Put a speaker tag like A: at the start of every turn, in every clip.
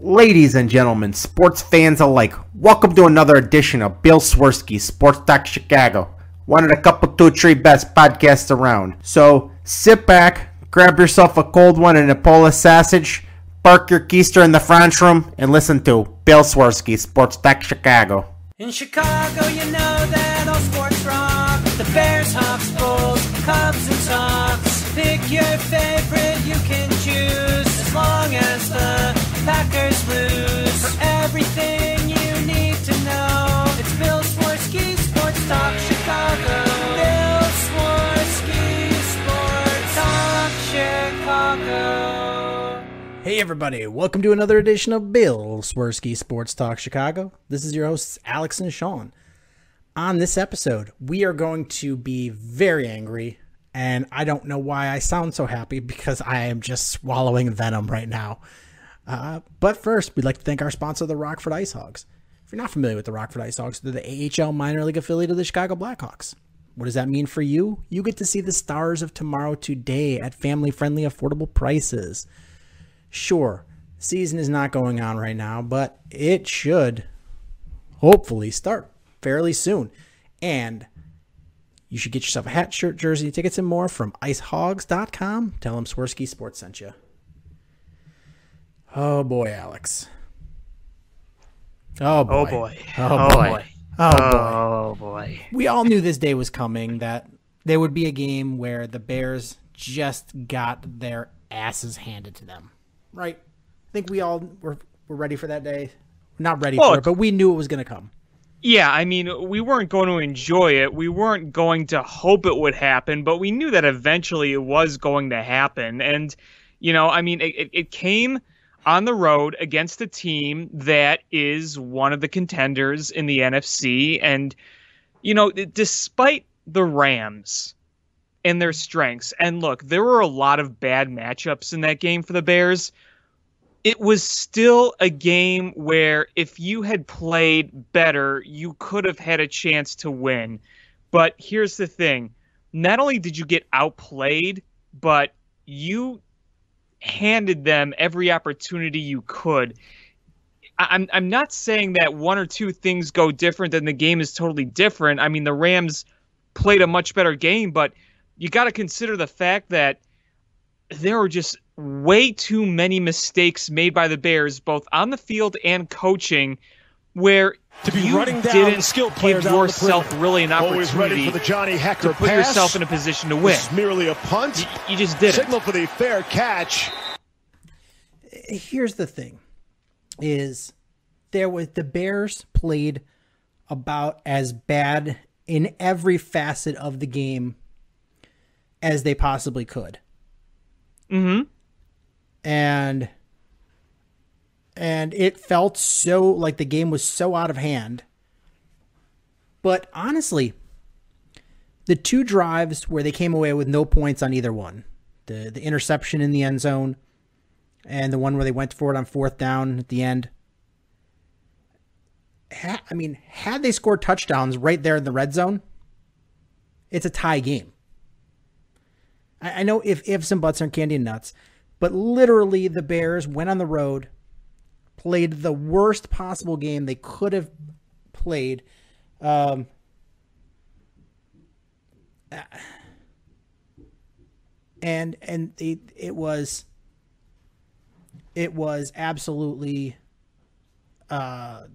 A: Ladies and gentlemen, sports fans alike, welcome to another edition of Bill Swerski, Sports Talk Chicago, one of the couple 2-3 best podcasts around. So sit back, grab yourself a cold one and a Polish sausage, park your keister in the French room, and listen to Bill Swerski, Sports Talk Chicago.
B: In Chicago, you know that all sports rock. The Bears, Hawks, Bulls, Cubs, and Sox. Pick your favorite, you can choose, as long as the Packers lose. For everything you need to know, it's Bill Swerski, Sports Talk Chicago. Bill Swerski, Sports Talk Chicago.
C: Hey everybody, welcome to another edition of Bill Swerski Sports Talk Chicago. This is your hosts, Alex and Sean. On this episode, we are going to be very angry, and I don't know why I sound so happy because I am just swallowing venom right now. But first, we'd like to thank our sponsor, the Rockford Ice Hogs. If you're not familiar with the Rockford Ice Hogs, they're the AHL minor league affiliate of the Chicago Blackhawks. What does that mean for you? You get to see the stars of tomorrow today at family-friendly, affordable prices. Sure, season is not going on right now, but it should hopefully start fairly soon. And you should get yourself a hat, shirt, jersey, tickets, and more from icehogs.com. Tell them Swerski Sports sent you. Oh boy, Alex. Oh boy.
D: Oh boy.
C: Oh boy.
D: Oh boy.
C: We all knew this day was coming, that there would be a game where the Bears just got their asses handed to them. Right? I think we all were ready for that day. Not ready for it, but we knew it was going to come.
D: Yeah, I mean, we weren't going to enjoy it. We weren't going to hope it would happen, but we knew that eventually it was going to happen. And, you know, I mean, it came on the road against a team that is one of the contenders in the NFC. And, you know, despite the Rams and their strengths, and look, there were a lot of bad matchups in that game for the Bears, it was still a game where if you had played better, you could have had a chance to win. But here's the thing. Not only did you get outplayed, but you handed them every opportunity you could. I'm not saying that one or two things go different and the game is totally different. I mean, the Rams played a much better game, but you got to consider the fact that there were just way too many mistakes made by the Bears, both on the field and coaching, where you didn't give yourself really an opportunity to put yourself in a position to win.
E: This is merely a punt.
D: You just didn't.
E: Signal for the fair catch.
C: Here's the thing, is the Bears played about as bad in every facet of the game as they possibly could.
D: Mm-hmm.
C: And it felt so like the game was so out of hand. But honestly, the two drives where they came away with no points on either one, the interception in the end zone and the one where they went for it on fourth down at the end. Had they scored touchdowns right there in the red zone, it's a tie game. I know ifs and buts aren't candy and nuts, but literally the Bears went on the road, played the worst possible game they could have played. And it was absolutely, it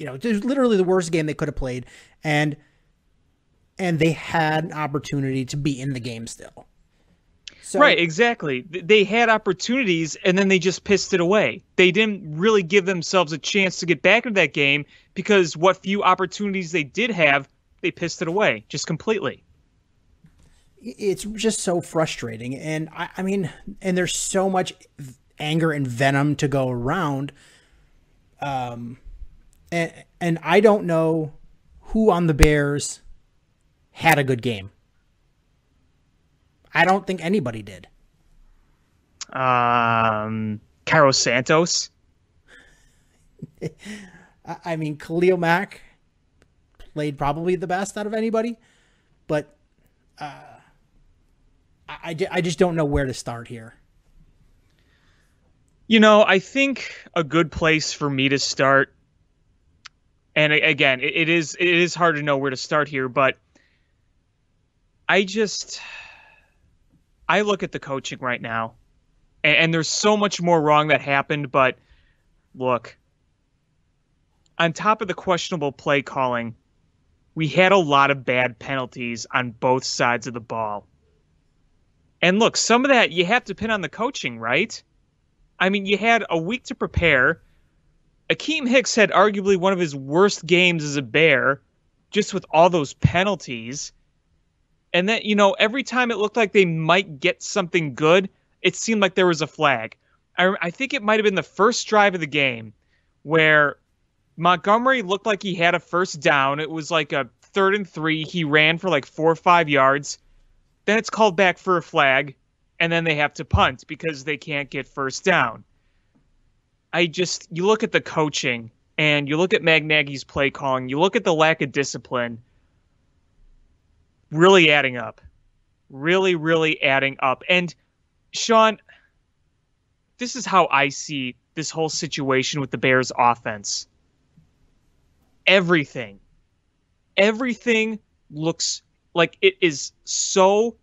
C: was literally the worst game they could have played. And they had an opportunity to be in the game still. So,
D: right, exactly. They had opportunities, and then they just pissed it away. They didn't really give themselves a chance to get back into that game because what few opportunities they did have, they pissed it away just completely.
C: It's just so frustrating. And, I mean, there's so much anger and venom to go around. And I don't know who on the Bears had a good game. I don't think anybody did.
D: Carlos Santos.
C: I mean, Khalil Mack played probably the best out of anybody, but I just don't know where to start here.
D: I think a good place for me to start, and again, it is hard to know where to start here, but I look at the coaching right now, and there's so much more wrong that happened, but look, on top of the questionable play calling, we had a lot of bad penalties on both sides of the ball. And look, some of that you have to pin on the coaching, right? I mean, you had a week to prepare. Akeem Hicks had arguably one of his worst games as a Bear, just with all those penalties. And then, every time it looked like they might get something good, it seemed like there was a flag. I think it might have been the first drive of the game where Montgomery looked like he had a first down. It was like a 3rd and 3. He ran for like 4 or 5 yards. Then it's called back for a flag, and then they have to punt because they can't get first down. You look at the coaching, and you look at Matt Nagy's play calling, you look at the lack of discipline, really adding up. Really, really adding up. And, Sean, this is how I see this whole situation with the Bears offense. Everything looks like it is so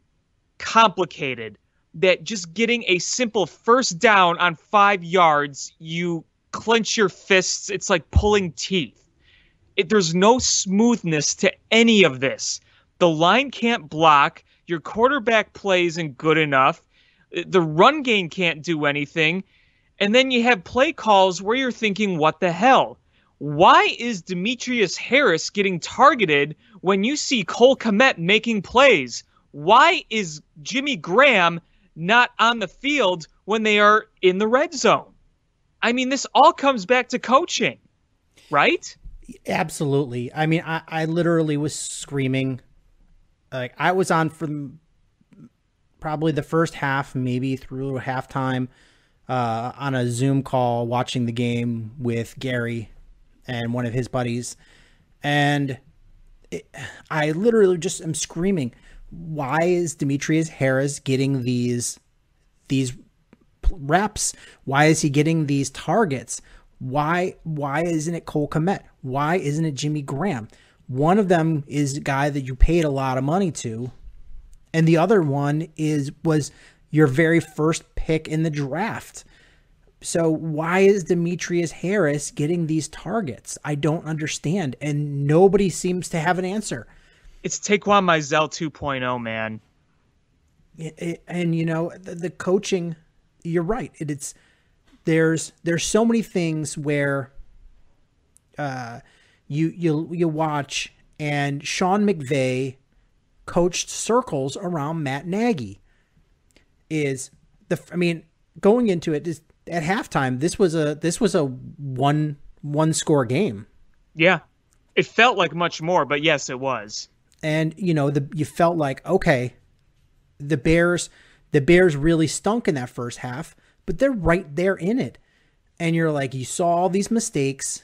D: complicated that just getting a simple first down on 5 yards, you clench your fists. It's like pulling teeth. There's no smoothness to any of this. The line can't block. Your quarterback play isn't good enough. The run game can't do anything. And then you have play calls where you're thinking, what the hell? Why is Demetrius Harris getting targeted when you see Cole Kmet making plays? Why is Jimmy Graham not on the field when they are in the red zone? I mean, this all comes back to coaching, right?
C: Absolutely. I mean, I literally was screaming. Like, I was on for probably the first half, maybe through halftime, on a Zoom call watching the game with Gary and one of his buddies. And I literally just am screaming, why is Demetrius Harris getting these reps? Why is he getting these targets? Why isn't it Cole Kmet? Why isn't it Jimmy Graham? One of them is a guy that you paid a lot of money to, and the other one was your very first pick in the draft. So why is Demetrius Harris getting these targets? I don't understand, and nobody seems to have an answer.
D: It's Taquan Mizell 2.0, man.
C: And the coaching, you're right. There's so many things where you watch, and Sean McVay coached circles around Matt Nagy. Going into it at halftime, this was a one score game.
D: Yeah, it felt like much more, but yes, it was.
C: And you felt like, okay, the Bears really stunk in that first half, but they're right there in it. And you're like, you saw all these mistakes,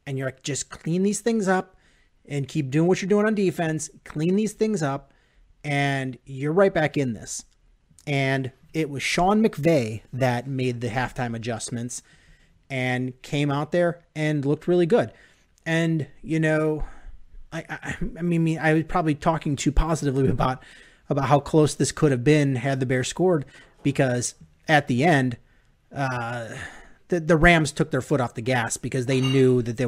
C: and you're like, just clean these things up and keep doing what you're doing on defense, clean these things up, and you're right back in this. And it was Sean McVay that made the halftime adjustments and came out there and looked really good. And, I was probably talking too positively about how close this could have been had the Bears scored, because at the end, the Rams took their foot off the gas because they knew that there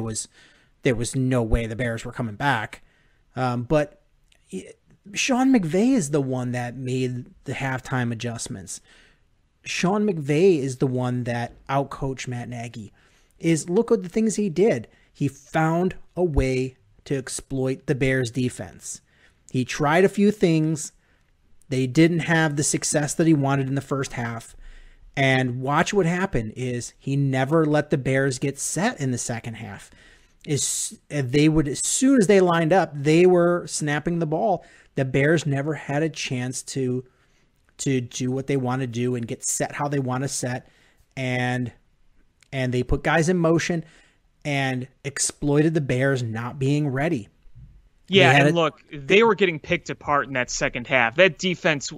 C: was no way the Bears were coming back. But Sean McVay is the one that made the halftime adjustments. Sean McVay is the one that outcoached Matt Nagy. Look at the things he did. He found a way to exploit the Bears defense. He tried a few things. They didn't have the success that he wanted in the first half. And watch what happened is he never let the Bears get set in the second half. As soon as they lined up, they were snapping the ball. The Bears never had a chance to do what they want to do and get set how they want to set. And they put guys in motion and exploited the Bears not being ready.
D: Yeah, and look, they were getting picked apart in that second half. That defense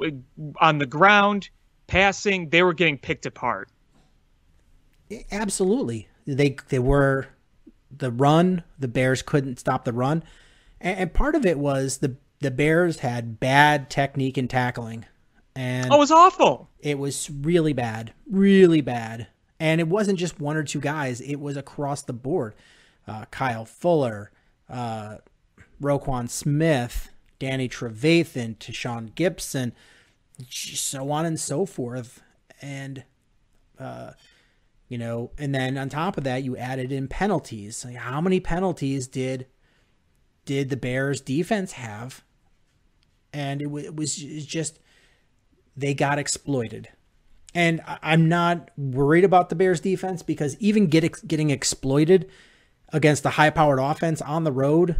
D: on the ground, passing, they were getting picked apart.
C: Absolutely. They were the run. The Bears couldn't stop the run. And part of it was the Bears had bad technique and tackling. And
D: it was awful.
C: It was really bad. Really bad. And it wasn't just one or two guys. It was across the board. Kyle Fuller, Roquan Smith, Danny Trevathan, Tashawn Gibson, so on and so forth. And, and then on top of that, you added in penalties. Like, how many penalties did the Bears defense have? And it was just, they got exploited. And I'm not worried about the Bears defense, because even getting exploited against a high-powered offense on the road,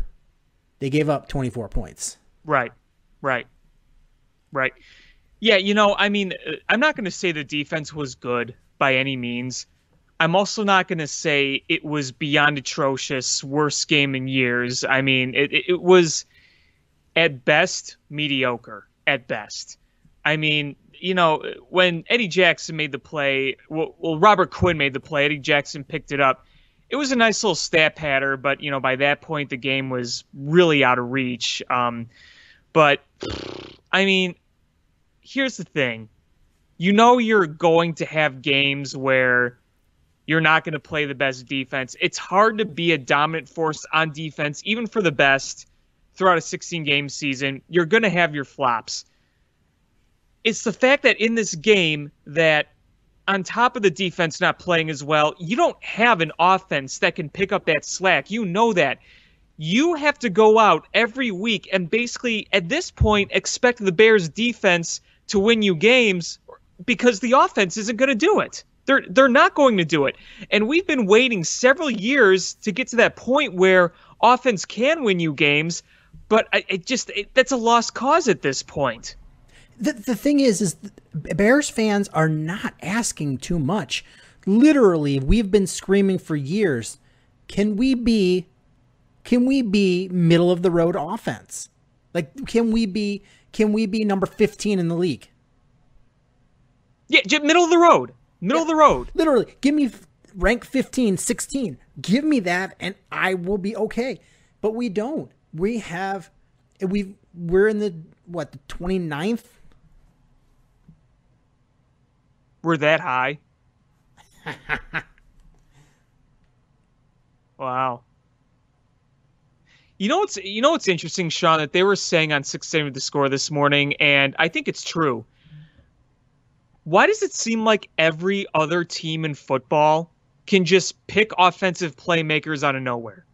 C: they gave up 24 points.
D: Right. Yeah, I'm not going to say the defense was good by any means. I'm also not going to say it was beyond atrocious, worst game in years. I mean, it was at best mediocre, at best. I mean, when Eddie Jackson made the play, well, Robert Quinn made the play, Eddie Jackson picked it up. It was a nice little stat patter, but, by that point, the game was really out of reach. But, I mean, here's the thing. You're going to have games where you're not going to play the best defense. It's hard to be a dominant force on defense, even for the best, throughout a 16-game season. You're going to have your flops. It's the fact that in this game that on top of the defense not playing as well, you don't have an offense that can pick up that slack. You know that. You have to go out every week and basically, at this point, expect the Bears defense to win you games, because the offense isn't going to do it. They're not going to do it. And we've been waiting several years to get to that point where offense can win you games, but that's a lost cause at this point.
C: The thing is Bears fans are not asking too much. Literally, we've been screaming for years, can we be middle of the road offense? Like, can we be number 15 in the league?
D: Yeah, middle of the road. Middle of the road.
C: Literally, give me rank 15, 16. Give me that and I will be okay. But we don't. We're in the 29th?
D: We're that high. Wow. You know what's interesting, Sean, that they were saying on 670 The Score this morning, and I think it's true. Why does it seem like every other team in football can just pick offensive playmakers out of nowhere?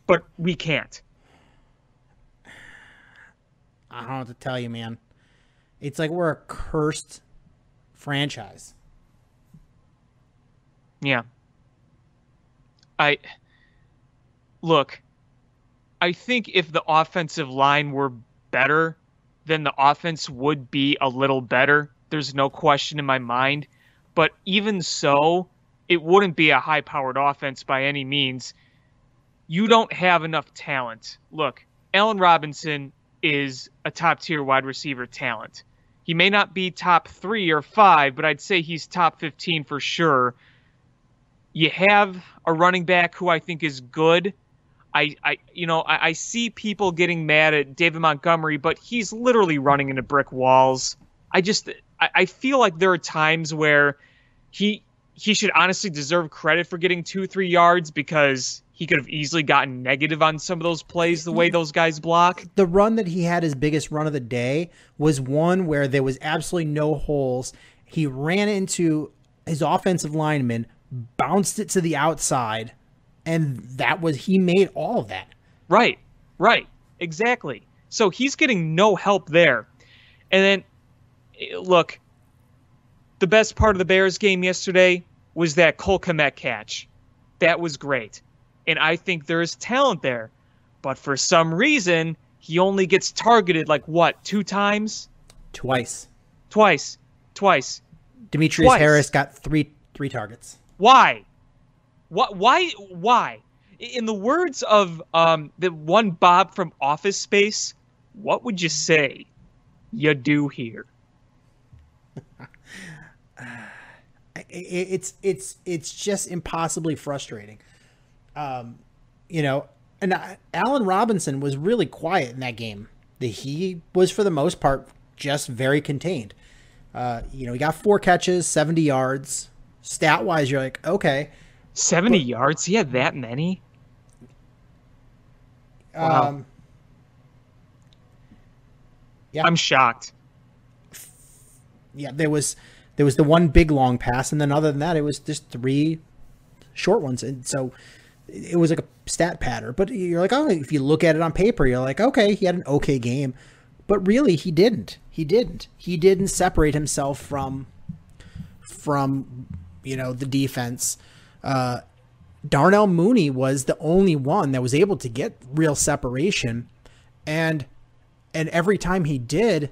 D: But we can't.
C: I don't know what to tell you, man. It's like we're a cursed franchise.
D: Yeah. I think if the offensive line were better, then the offense would be a little better. There's no question in my mind. But even so, it wouldn't be a high-powered offense by any means. You don't have enough talent. Look, Allen Robinson is a top-tier wide receiver talent. He may not be top 3 or 5, but I'd say he's top 15 for sure. You have a running back who I think is good. I see people getting mad at David Montgomery, but he's literally running into brick walls. I feel like there are times where he should honestly deserve credit for getting 2-3 yards, because he could have easily gotten negative on some of those plays, the way those guys block.
C: The run that he had, his biggest run of the day, was one where there was absolutely no holes. He ran into his offensive lineman, bounced it to the outside, and he made all of that.
D: Right, exactly. So he's getting no help there. And then, look, the best part of the Bears game yesterday was that Cole Kmet catch. That was great. And I think there is talent there. But for some reason, he only gets targeted 2 times?
C: Twice.
D: Twice.
C: Demetrius Harris got three targets.
D: Why? Why? In the words of the one Bob from Office Space, what would you say you do here?
C: It's just impossibly frustrating. You know, and Allen Robinson was really quiet in that game. He was, for the most part, just very contained. You know, he got 4 catches, 70 yards. Stat-wise, you're like, okay.
D: 70 yards? He had that many? Wow.
C: Yeah.
D: I'm shocked.
C: Yeah, there was the one big long pass, and then other than that, it was just 3 short ones. And so it was like a stat pattern. But you're like, oh, if you look at it on paper, you're like, okay, he had an okay game. But really, he didn't. He didn't separate himself from you know, the defense. Darnell Mooney was the only one that was able to get real separation, and every time he did,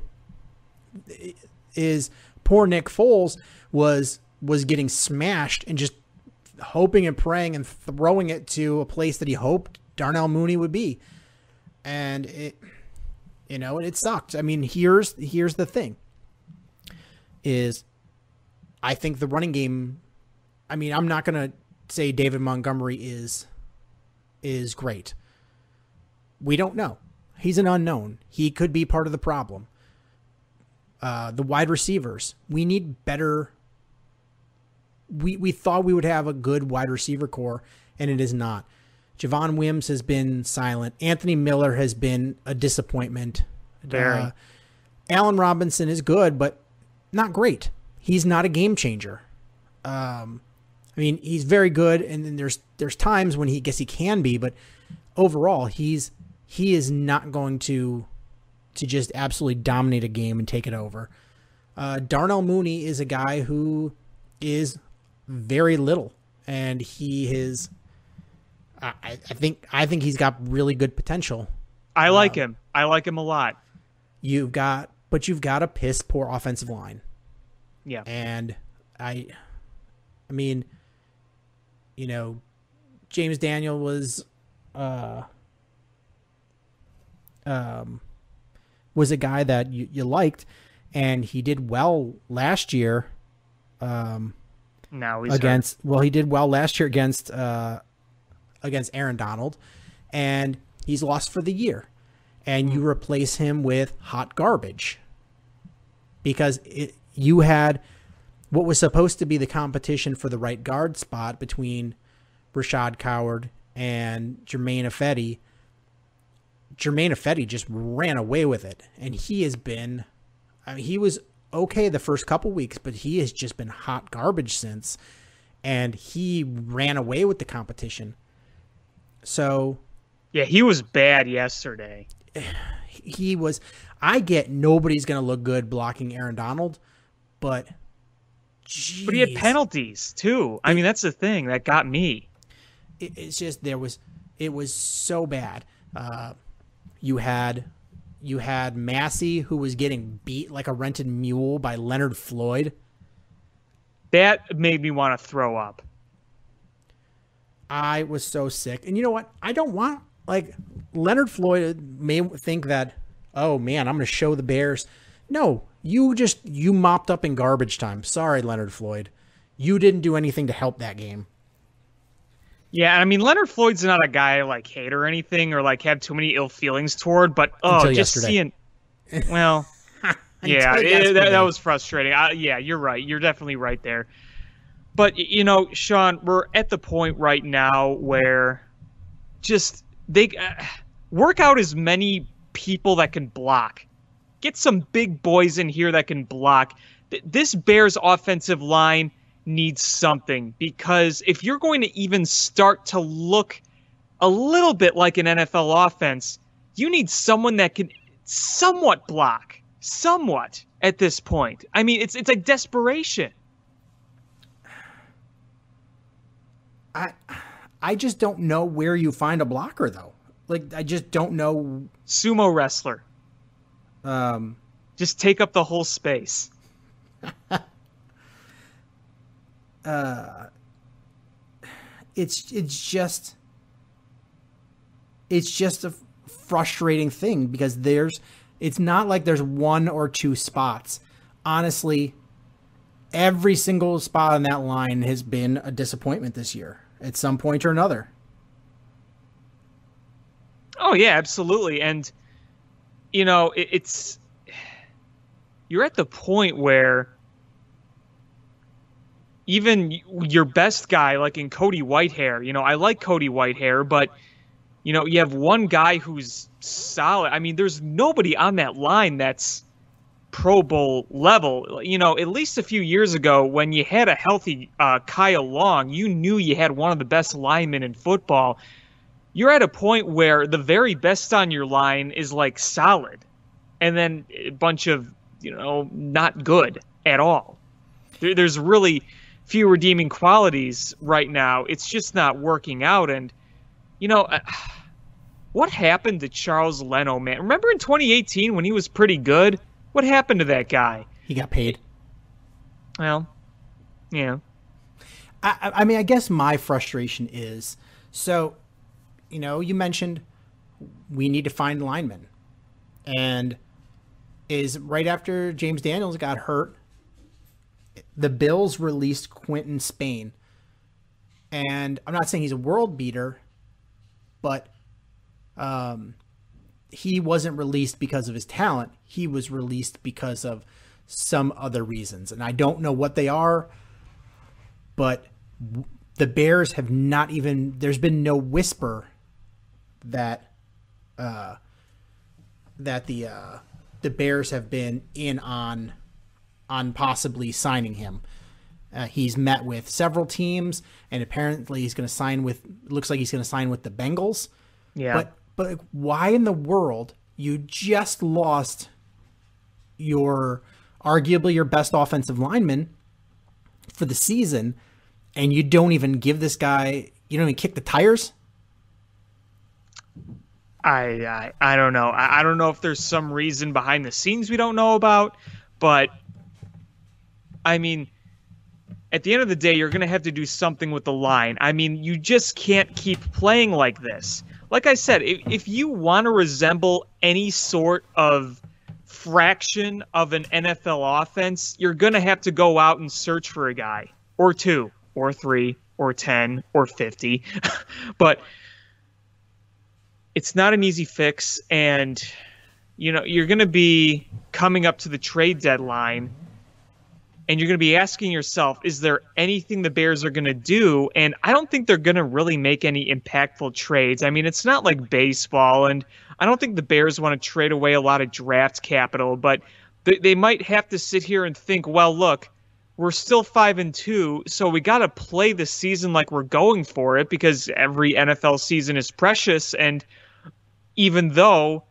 C: is poor Nick Foles was getting smashed and just hoping and praying and throwing it to a place that he hoped Darnell Mooney would be, and it sucked. I mean, here's the thing: is I think the running game. I mean, I'm not gonna say David Montgomery is great. We don't know. He's an unknown. He could be part of the problem. The wide receivers, we need better. We thought we would have a good wide receiver core, and it is not. Javon Wims has been silent. Anthony Miller has been a disappointment.
D: Very.
C: Allen Robinson is good, but not great. He's not a game changer. I mean, he's very good, and then there's times when he can be, but overall, he is not going to just absolutely dominate a game and take it over. Darnell Mooney is a guy who is very little, and he is. I think he's got really good potential.
D: I like him. I like him a lot.
C: You've got a piss poor offensive line.
D: Yeah,
C: and I mean, you know, James Daniel was a guy that you liked, and he did well last year.
D: Now he's hurt.
C: He did well last year against Aaron Donald, and he's lost for the year. And you replace him with hot garbage because you had what was supposed to be the competition for the right guard spot between Rashad Coward and Jermaine Ifedi. Jermaine Ifedi just ran away with it, and he has been. I mean, he was okay the first couple weeks, but he has just been hot garbage since, and he ran away with the competition. So,
D: yeah, he was bad yesterday.
C: He was. I get nobody's going to look good blocking Aaron Donald, but geez,
D: but he had penalties too. I mean, that's the thing that got me.
C: It's just it was so bad. You had Massey, who was getting beat like a rented mule by Leonard Floyd.
D: That made me want to throw up.
C: I was so sick. And you know what? I don't want, like, Leonard Floyd may think that, oh man, I'm going to show the Bears. No, you mopped up in garbage time. Sorry, Leonard Floyd. You didn't do anything to help that game.
D: Yeah, I mean, Leonard Floyd's not a guy I like hate or anything or like have too many ill feelings toward, but
C: Until
D: just
C: yesterday.
D: seeing, well, yeah, that was frustrating. Yeah, you're right. You're definitely right there. But, you know, Sean, we're at the point right now where just they work out as many people that can block. Get some big boys in here that can block. This Bears offensive line needs something, because if you're going to even start to look a little bit like an NFL offense, you need someone that can somewhat block. Somewhat at this point. I mean, it's like desperation.
C: I just don't know where you find a blocker, though. Like, I just don't know.
D: Sumo wrestler. Just take up the whole space.
C: It's just a frustrating thing because it's not like there's one or two spots. Honestly, every single spot on that line has been a disappointment this year at some point or another.
D: Oh yeah, absolutely. And you know, you're at the point where even your best guy, like in Cody Whitehair, you know, I like Cody Whitehair, but you know, you have one guy who's solid. I mean, there's nobody on that line that's Pro Bowl level. You know, at least a few years ago when you had a healthy Kyle Long, you knew you had one of the best linemen in football. You're at a point where the very best on your line is like solid, and then a bunch of, you know, not good at all. There's really few redeeming qualities right now. It's just not working out. And, you know, what happened to Charles Leno, man? Remember in 2018 when he was pretty good? What happened to that guy?
C: He got paid.
D: Well, yeah.
C: I mean, I guess my frustration is, so, you know, you mentioned we need to find linemen. And is right after James Daniels got hurt, the Bills released Quentin Spain. And I'm not saying he's a world beater, but he wasn't released because of his talent. He was released because of some other reasons. And I don't know what they are, but the Bears have not even, there's been no whisper that the Bears have been in on possibly signing him. He's met with several teams, and apparently he's going to sign with, looks like he's going to sign with the Bengals.
D: Yeah.
C: But why in the world you just lost arguably your best offensive lineman for the season, and you don't even give this guy, you don't even kick the tires?
D: I don't know. I don't know if there's some reason behind the scenes we don't know about, but I mean, at the end of the day, you're going to have to do something with the line. I mean, you just can't keep playing like this. Like I said, if you want to resemble any sort of fraction of an NFL offense, you're going to have to go out and search for a guy or two or three or 10 or 50. But it's not an easy fix. And, you know, you're going to be coming up to the trade deadline, and you're going to be asking yourself, is there anything the Bears are going to do? And I don't think they're going to really make any impactful trades. I mean, it's not like baseball, and I don't think the Bears want to trade away a lot of draft capital, but they might have to sit here and think, well, look, we're still 5-2, so we got to play the season like we're going for it, because every NFL season is precious. And even though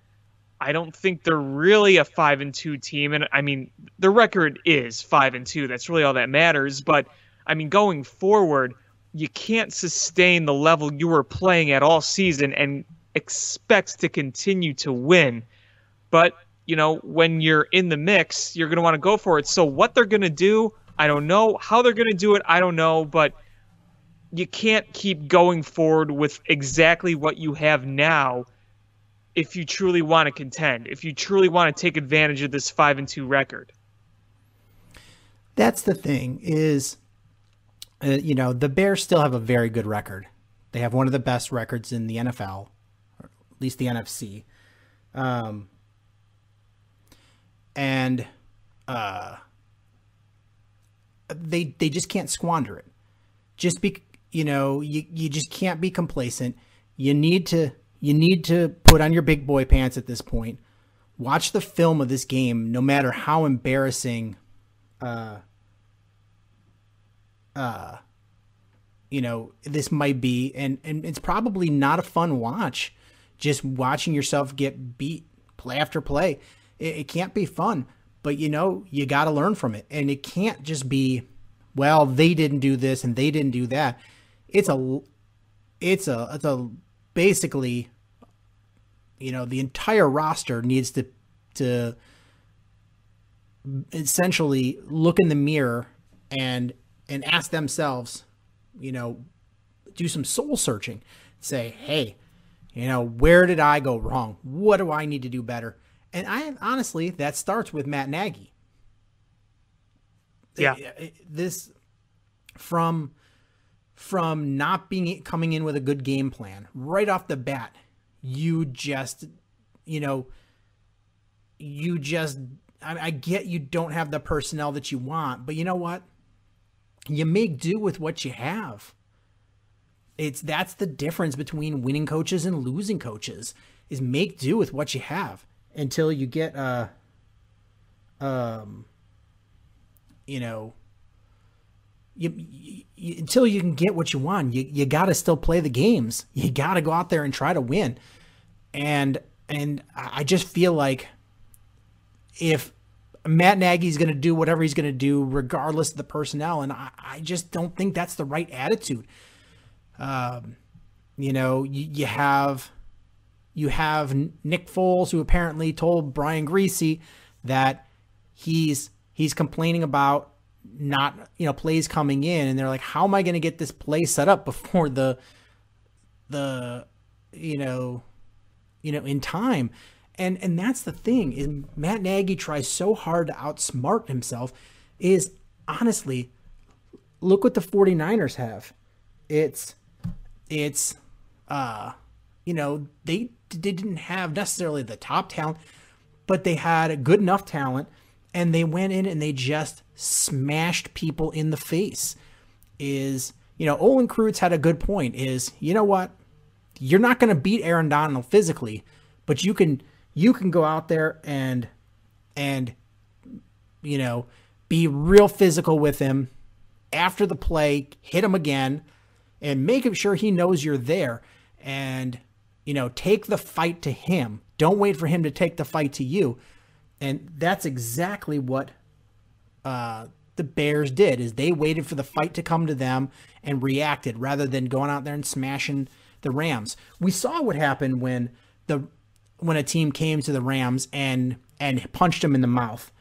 D: I don't think they're really a 5-2 team, and I mean, the record is 5-2. That's really all that matters. But I mean, going forward, you can't sustain the level you were playing at all season and expect to continue to win. But, you know, when you're in the mix, you're going to want to go for it. So what they're going to do, I don't know. How they're going to do it, I don't know. But you can't keep going forward with exactly what you have now if you truly want to contend, if you truly want to take advantage of this 5-2 record.
C: That's the thing is, you know, the Bears still have a very good record. They have one of the best records in the NFL, or at least the NFC. And they just can't squander it. Just you know, you just can't be complacent. You need to put on your big boy pants at this point. Watch the film of this game, no matter how embarrassing, you know, this might be. And it's probably not a fun watch, just watching yourself get beat play after play. It can't be fun, but, you know, you got to learn from it. And it can't just be, well, they didn't do this and they didn't do that. It's a basically, you know, the entire roster needs to essentially look in the mirror and ask themselves, you know, do some soul searching, say, hey, you know, where did I go wrong? What do I need to do better? And honestly, that starts with Matt Nagy.
D: Yeah.
C: This from not coming in with a good game plan right off the bat, you just, I get you don't have the personnel that you want, but you know what? You make do with what you have. That's the difference between winning coaches and losing coaches, is make do with what you have until you get until you can get what you want. You got to still play the games. You got to go out there and try to win. And I just feel like if Matt Nagy's going to do whatever he's going to do, regardless of the personnel, and I just don't think that's the right attitude. You have Nick Foles, who apparently told Brian Greasy that he's complaining about not, plays coming in, and they're like, how am I going to get this play set up before the in time? And that's the thing, is Matt Nagy tries so hard to outsmart himself. Is honestly, look what the 49ers have. They didn't have necessarily the top talent, but they had a good enough talent, and they went in and they just smashed people in the face. Olin Kreutz had a good point, is, you know what? You're not going to beat Aaron Donald physically, but you can go out there and be real physical with him after the play, hit him again, and make sure he knows you're there, and, take the fight to him. Don't wait for him to take the fight to you. And that's exactly what the Bears did, is they waited for the fight to come to them and reacted rather than going out there and smashing the Rams. We saw what happened when a team came to the Rams and punched them in the mouth.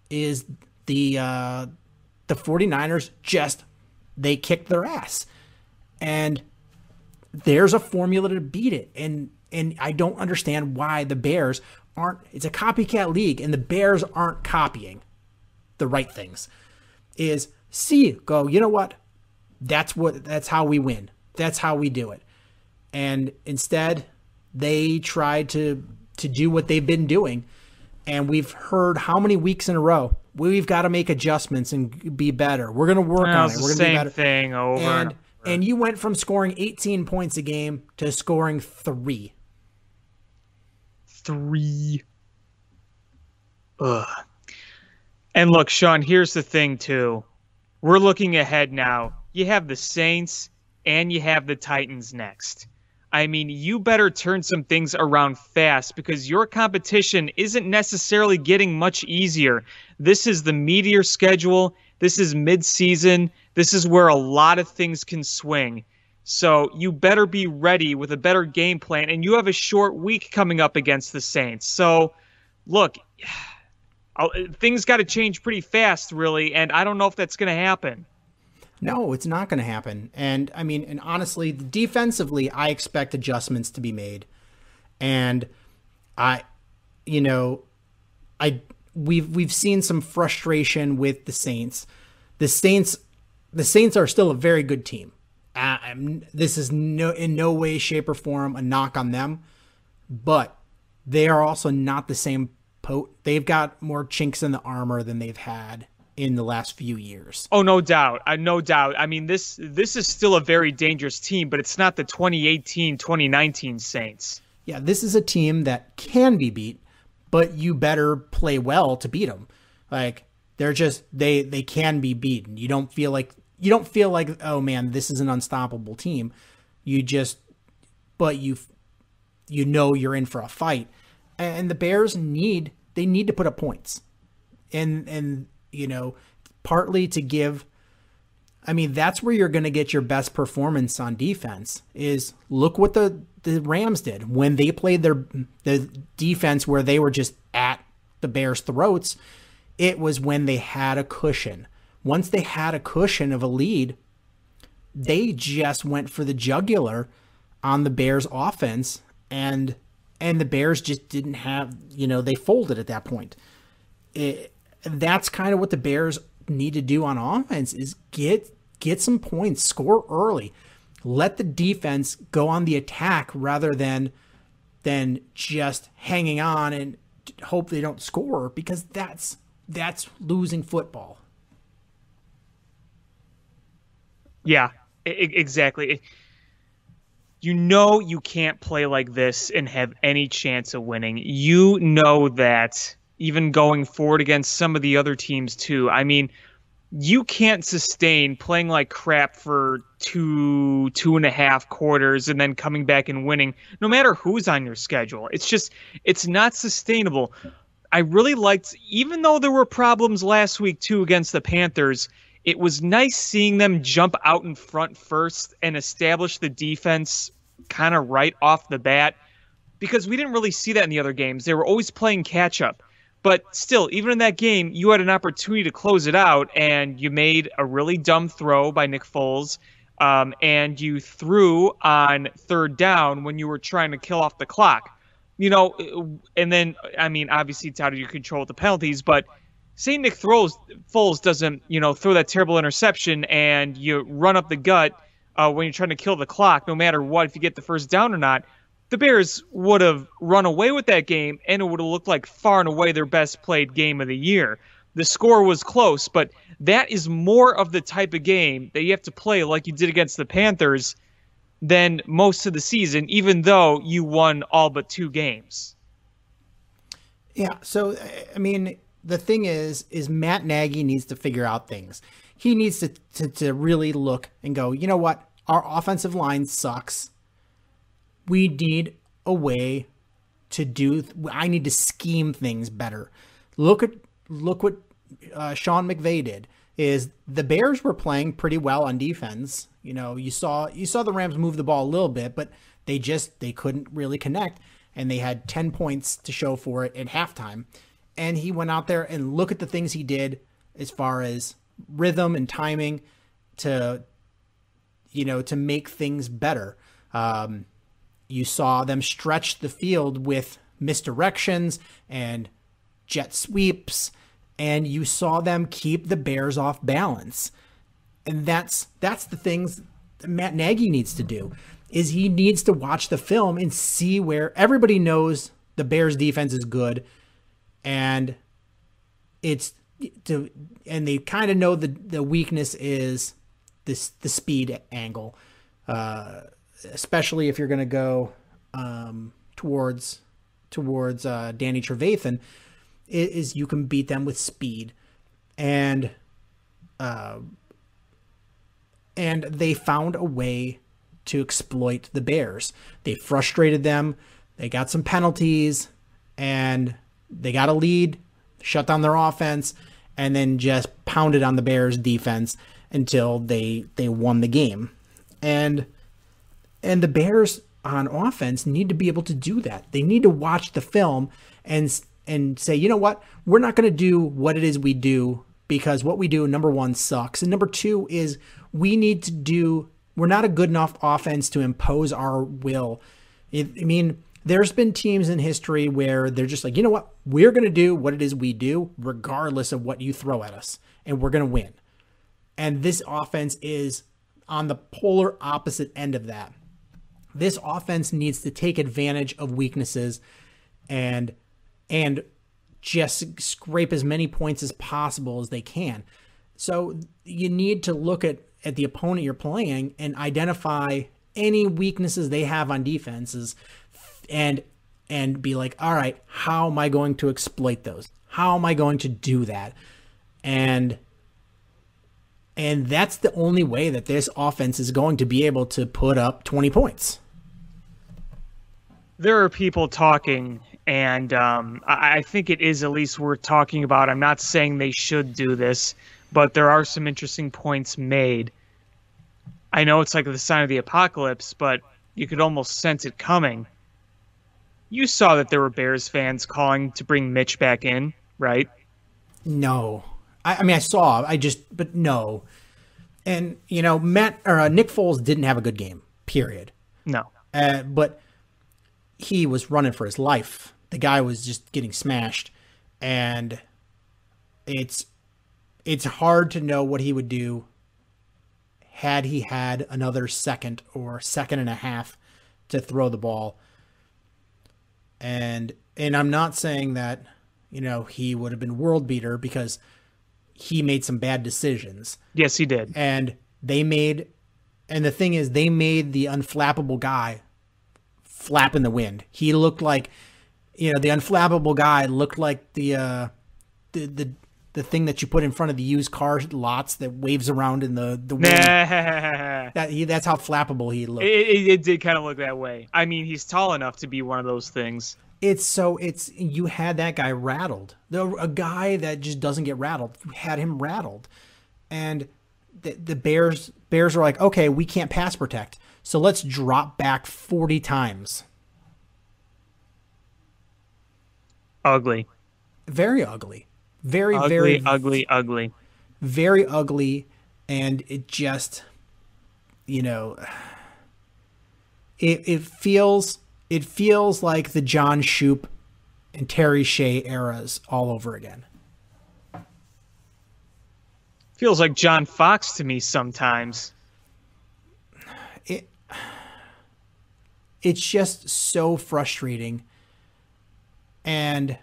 C: Is the 49ers they kicked their ass. And there's a formula to beat it. And I don't understand why the Bears aren't. It's a copycat league, and the Bears aren't copying the right things. Go, you know what? That's how we win. That's how we do it. And instead, they tried to do what they've been doing. And we've heard how many weeks in a row, we've got to make adjustments and be better. We're going to work on it. We're going to be better.
D: Same thing over.
C: And you went from scoring 18 points a game to scoring 3.
D: 3. Ugh. And look, Sean, here's the thing, too. We're looking ahead now. You have the Saints and you have the Titans next. I mean, you better turn some things around fast, because your competition isn't necessarily getting much easier. This is the meteor schedule. This is mid-season. This is where a lot of things can swing. So you better be ready with a better game plan, and you have a short week coming up against the Saints. So, look, things got to change pretty fast, really, and I don't know if that's going to happen.
C: No, it's not going to happen. And I mean, and honestly, defensively, I expect adjustments to be made. And we've seen some frustration with the Saints. The Saints are still a very good team. This is in no way, shape, or form a knock on them, but they are also not the same. They've got more chinks in the armor than they've had in the last few years.
D: Oh, no doubt. No doubt. I mean, this is still a very dangerous team, but it's not the 2018, 2019 Saints.
C: Yeah, this is a team that can be beat, but you better play well to beat them. Like, they're just, they can be beaten. You don't feel like, oh man, this is an unstoppable team. But you you're in for a fight. And the Bears need to put up points. And partly to give, I mean, that's where you're going to get your best performance on defense. Is look what the Rams did when they played the defense where they were just at the Bears' throats. It was when they had a cushion. Once they had a cushion of a lead, they just went for the jugular on the Bears' offense, and the Bears just didn't have, they folded at that point. That's kind of what the Bears need to do on offense is get some points, score early, let the defense go on the attack rather than just hanging on and hope they don't score, because that's losing football.
D: Yeah, exactly. You know you can't play like this and have any chance of winning. You know that even going forward against some of the other teams too. I mean, you can't sustain playing like crap for two and a half quarters and then coming back and winning, no matter who's on your schedule. It's not sustainable. I really liked, even though there were problems last week too against the Panthers, it was nice seeing them jump out in front first and establish the defense kind of right off the bat, because we didn't really see that in the other games. They were always playing catch up. But still, even in that game, you had an opportunity to close it out, and you made a really dumb throw by Nick Foles, and you threw on third down when you were trying to kill off the clock. And then, I mean, obviously it's out of your control with the penalties, but say Nick Foles doesn't, throw that terrible interception and you run up the gut when you're trying to kill the clock, no matter what, if you get the first down or not, the Bears would have run away with that game, and it would have looked like far and away their best played game of the year. The score was close, but that is more of the type of game that you have to play like you did against the Panthers than most of the season, even though you won all but 2 games.
C: Yeah, so, I mean, the thing is Matt Nagy needs to figure out things. He needs to really look and go, you know what? Our offensive line sucks. We need a way to do. I need to scheme things better. Look what Sean McVay did. Is the Bears were playing pretty well on defense. You saw the Rams move the ball a little bit, but they couldn't really connect, and they had 10 points to show for it at halftime. And he went out there and look at the things he did as far as rhythm and timing to make things better. You saw them stretch the field with misdirections and jet sweeps, and you saw them keep the Bears off balance. And that's the things that Matt Nagy needs to do, is he needs to watch the film and see where everybody knows the Bears defense is good, and they kind of know the weakness is the speed angle. Especially if you're going to go towards Danny Trevathan, is you can beat them with speed, and they found a way to exploit the Bears. They frustrated them. They got some penalties, and they got a lead, shut down their offense, and then just pounded on the Bears defense until they won the game. And the Bears on offense need to be able to do that. They need to watch the film and say, you know what? We're not going to do what it is we do, because what we do, number one, sucks. And number two is we're not a good enough offense to impose our will. There's been teams in history where they're just like, you know what? We're going to do what it is we do, regardless of what you throw at us, and we're going to win. And this offense is on the polar opposite end of that. This offense needs to take advantage of weaknesses and just scrape as many points as possible as they can. So you need to look at the opponent you're playing and identify any weaknesses they have on defenses and be like, all right, how am I going to exploit those? How am I going to do that? And that's the only way that this offense is going to be able to put up 20 points.
D: There are people talking, and I think it is at least worth talking about. I'm not saying they should do this, but there are some interesting points made. I know it's like the sign of the apocalypse, but you could almost sense it coming. You saw that there were Bears fans calling to bring Mitch back in, right?
C: No. I saw, but no. And, Nick Foles didn't have a good game, period.
D: No.
C: But he was running for his life. The guy was just getting smashed. And it's it's hard to know what he would do had he had another second or second and a half to throw the ball. And I'm not saying that, he would have been world beater, because he made some bad decisions.
D: Yes, he did.
C: And the thing is, they made the unflappable guy flap in the wind. He looked like, the unflappable guy looked like the thing that you put in front of the used car lots that waves around in the wind. That's how flappable he looked.
D: It did kind of look that way. I mean, he's tall enough to be one of those things.
C: You had that guy rattled. A guy that just doesn't get rattled. You had him rattled. And the Bears were like, okay, we can't pass protect, so let's drop back 40 times.
D: Ugly.
C: Very ugly. Very,
D: ugly,
C: very
D: ugly.
C: Very ugly. And it just, it feels like the John Shoop and Terry Shea eras all over again.
D: Feels like John Fox to me sometimes.
C: It's just so frustrating. And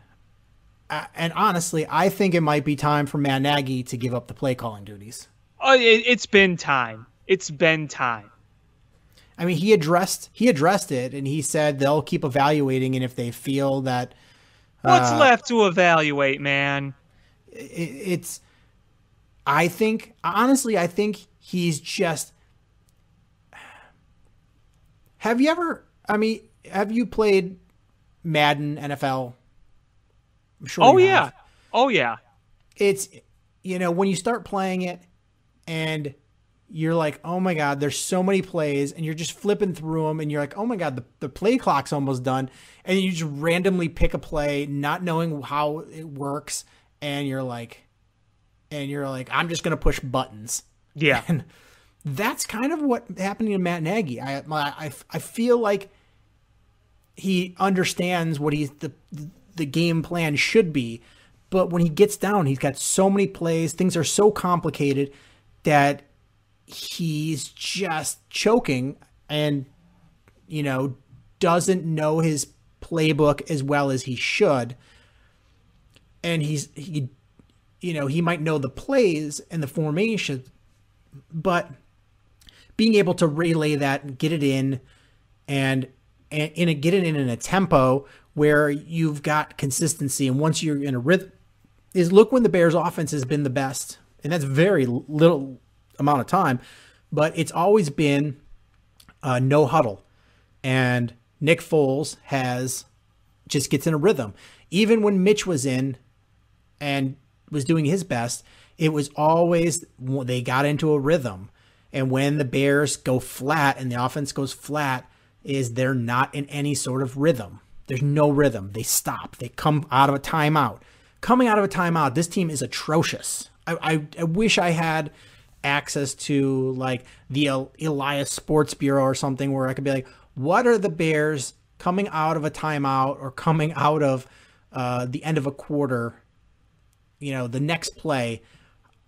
C: honestly, I think it might be time for Matt Nagy to give up the play calling duties.
D: Oh, it's been time. It's been time.
C: I mean, he addressed it, and he said they'll keep evaluating, and if they feel that
D: what's left to evaluate, man?
C: I think he's just. Have you played Madden NFL? I'm sure.
D: Oh
C: you
D: yeah.
C: have.
D: Oh yeah.
C: It's, when you start playing it and you're like, oh my God, there's so many plays, and you're just flipping through them, and you're like, oh my God, the play clock's almost done. And you just randomly pick a play, not knowing how it works. And you're like, I'm just going to push buttons.
D: Yeah.
C: And that's kind of what happened to Matt Nagy. I feel like he understands what the game plan should be, but when he gets down, he's got so many plays. Things are so complicated that he's just choking and, doesn't know his playbook as well as he should. And he might know the plays and the formation, but being able to relay that and get it in and get it in a tempo where you've got consistency. And once you're in a rhythm, look when the Bears offense has been the best. And that's very little amount of time, but it's always been no huddle. And Nick Foles just gets in a rhythm. Even when Mitch was in and was doing his best, it was always, they got into a rhythm. And when the Bears go flat and the offense goes flat, they're not in any sort of rhythm. There's no rhythm. They stop. They come out of a timeout. Coming out of a timeout, this team is atrocious. I wish I had access to like the Elias Sports Bureau or something where I could be like, what are the Bears coming out of a timeout or coming out of the end of a quarter, the next play?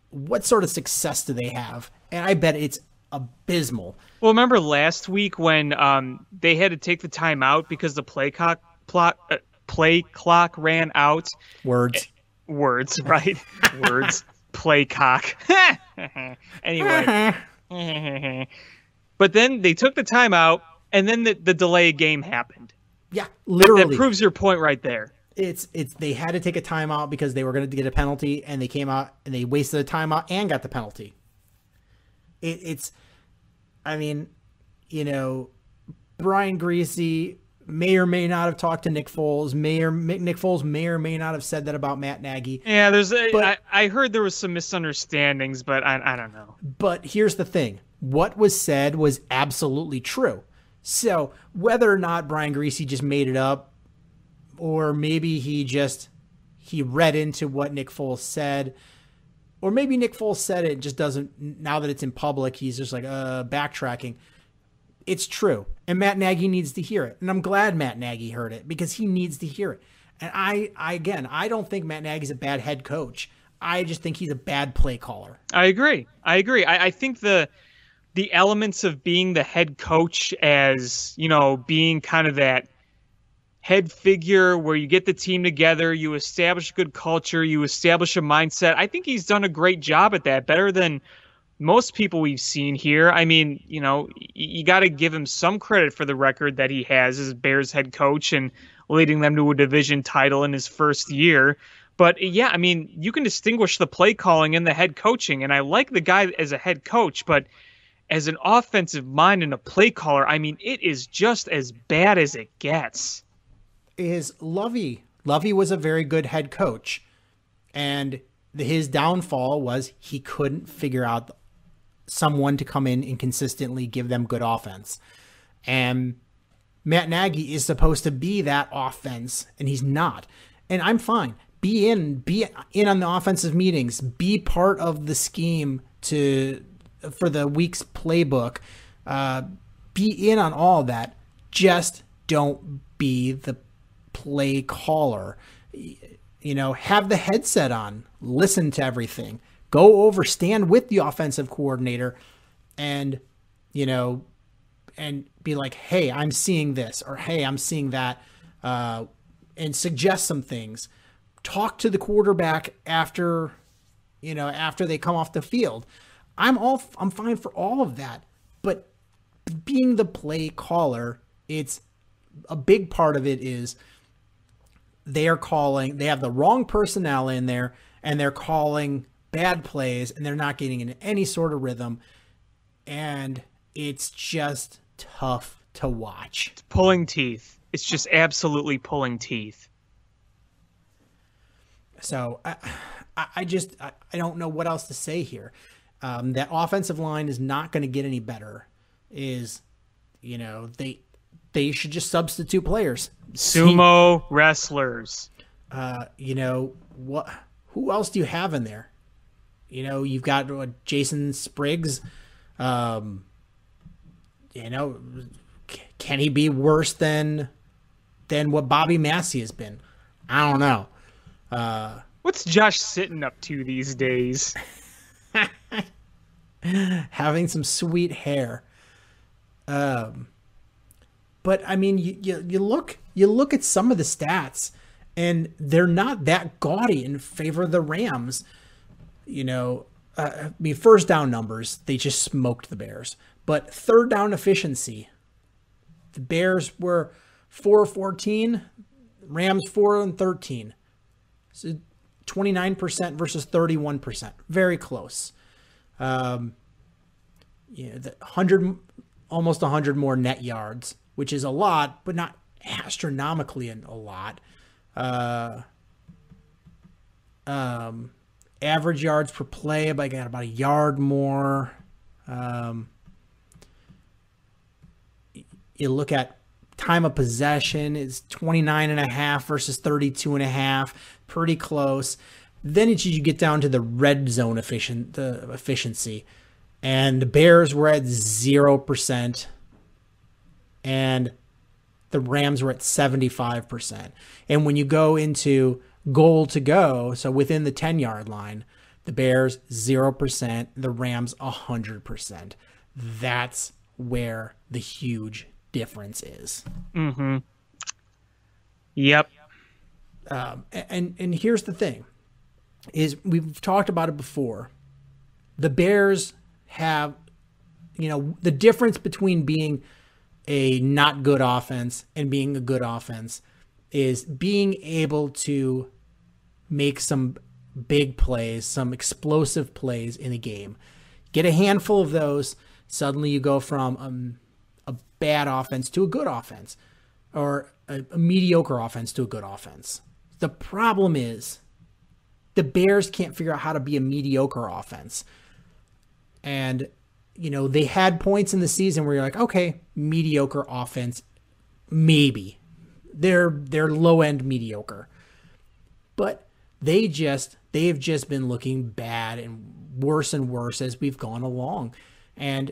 C: What sort of success do they have? And I bet it's abysmal.
D: Well, remember last week when they had to take the timeout because the play clock ran out?
C: Words,
D: right? Words. Play cock. Anyway. But then they took the timeout, and then the delay game happened.
C: Yeah, literally.
D: That proves your point right there.
C: It's they had to take a timeout because they were going to get a penalty, and they came out and they wasted a timeout and got the penalty. Brian Greasy may or may not have talked to Nick Foles. Nick Foles may or may not have said that about Matt Nagy.
D: Yeah, I heard there was some misunderstandings, but I don't know.
C: But here's the thing. What was said was absolutely true. So whether or not Brian Greasy just made it up, or maybe he read into what Nick Foles said, or maybe Nick Foles said it and just doesn't, now that it's in public, he's just like backtracking. It's true. And Matt Nagy needs to hear it. And I'm glad Matt Nagy heard it because he needs to hear it. And I don't think Matt Nagy's a bad head coach. I just think he's a bad play caller.
D: I agree. I think the elements of being the head coach, as, you know, being kind of that head figure where you get the team together, you establish a good culture, you establish a mindset. I think he's done a great job at that, better than most people we've seen here. I mean, you know, you got to give him some credit for the record that he has as Bears head coach and leading them to a division title in his first year. But yeah, I mean, you can distinguish the play calling and the head coaching, and I like the guy as a head coach, but as an offensive mind and a play caller, I mean, it is just as bad as it gets.
C: Is Lovey. Lovey was a very good head coach, and his downfall was he couldn't figure out someone to come in and consistently give them good offense. And Matt Nagy is supposed to be that offense, and he's not. And I'm fine. Be in on the offensive meetings. Be part of the scheme for the week's playbook. Be in on all that. Just don't be the play caller. You know, have the headset on. Listen to everything. Go over, stand with the offensive coordinator, and, you know, and be like, hey, I'm seeing this, or hey, I'm seeing that, and suggest some things. Talk to the quarterback after they come off the field. I'm fine for all of that, but being the play caller, it's a big part of it is they have the wrong personnel in there, and they're calling bad plays, and they're not getting in any sort of rhythm, and it's just tough to watch.
D: It's pulling teeth. It's just absolutely pulling teeth.
C: So I don't know what else to say here. That offensive line is not going to get any better. They should just substitute players.
D: Sumo wrestlers.
C: Who else do you have in there? You know, you've got Jason Spriggs. Can he be worse than what Bobby Massey has been? I don't know.
D: What's Josh Sitton up to these days?
C: Having some sweet hair. But I mean, you look at some of the stats, and they're not that gaudy in favor of the Rams. You know, first down numbers, they just smoked the Bears. But third down efficiency, the Bears were 4-14, Rams 4-13. So 29% versus 31%, very close. The almost 100 more net yards, which is a lot, but not astronomically a lot. Average yards per play, but I got about a yard more. You look at time of possession, it's 29.5 versus 32.5, pretty close. Then you get down to the red zone efficiency, and the Bears were at 0%, and the Rams were at 75%. And when you go into goal to go, so within the 10-yard line, the Bears 0%, the Rams 100%. That's where the huge difference is.
D: Mm-hmm. Yep.
C: And here's the thing, is we've talked about it before. The Bears have, the difference between being a not good offense and being a good offense is being able to make some big plays, some explosive plays in a game. Get a handful of those, suddenly you go from a bad offense to a good offense, or a mediocre offense to a good offense. The problem is the Bears can't figure out how to be a mediocre offense. And, they had points in the season where you're like, okay, mediocre offense, maybe. They're low-end mediocre. But they've just been looking bad and worse as we've gone along. And,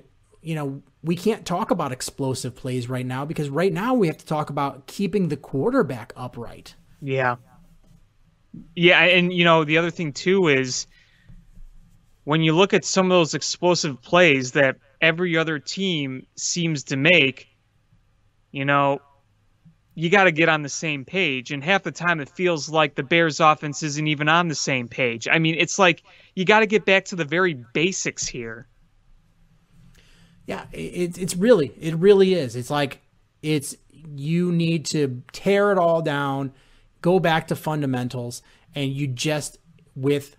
C: we can't talk about explosive plays right now, because right now we have to talk about keeping the quarterback upright.
D: Yeah. Yeah, and the other thing too is when you look at some of those explosive plays that every other team seems to make, you know, you got to get on the same page. And half the time it feels like the Bears offense isn't even on the same page. I mean, it's like you got to get back to the very basics here.
C: Yeah, it really is. It's like you need to tear it all down, go back to fundamentals, and you just, with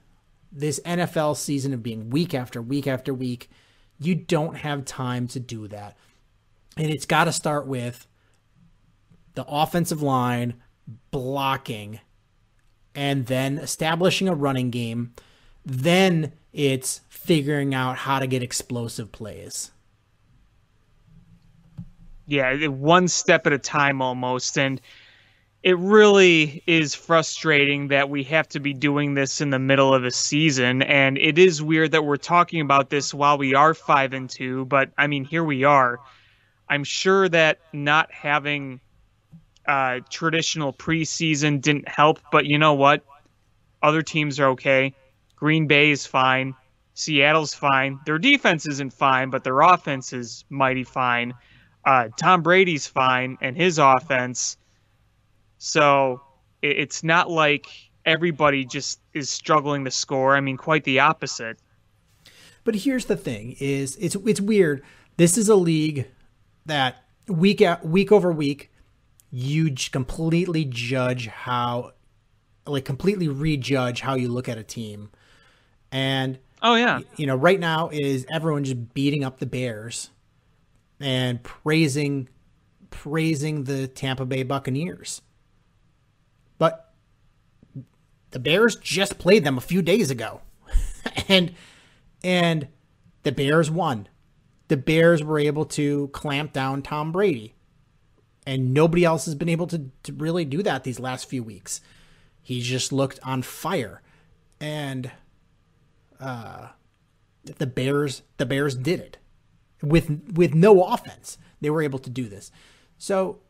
C: this NFL season of being week after week after week, you don't have time to do that. And it's got to start with the offensive line blocking and then establishing a running game. Then it's figuring out how to get explosive plays.
D: Yeah, one step at a time almost. And it really is frustrating that we have to be doing this in the middle of the season. And it is weird that we're talking about this while we are 5-2. But I mean, here we are. I'm sure that not having traditional preseason didn't help. But you know what? Other teams are okay. Green Bay is fine. Seattle's fine. Their defense isn't fine, but their offense is mighty fine. Tom Brady's fine, and his offense. So it's not like everybody just is struggling to score. I mean, quite the opposite.
C: But here's the thing: is it's weird. This is a league that week over week, you completely judge how, completely rejudge how you look at a team. And
D: oh yeah,
C: right now is everyone just beating up the Bears and praising the Tampa Bay Buccaneers. But the Bears just played them a few days ago. and the Bears won. The Bears were able to clamp down Tom Brady. And nobody else has been able to really do that these last few weeks. He's just looked on fire. And the Bears did it. With no offense, they were able to do this. So,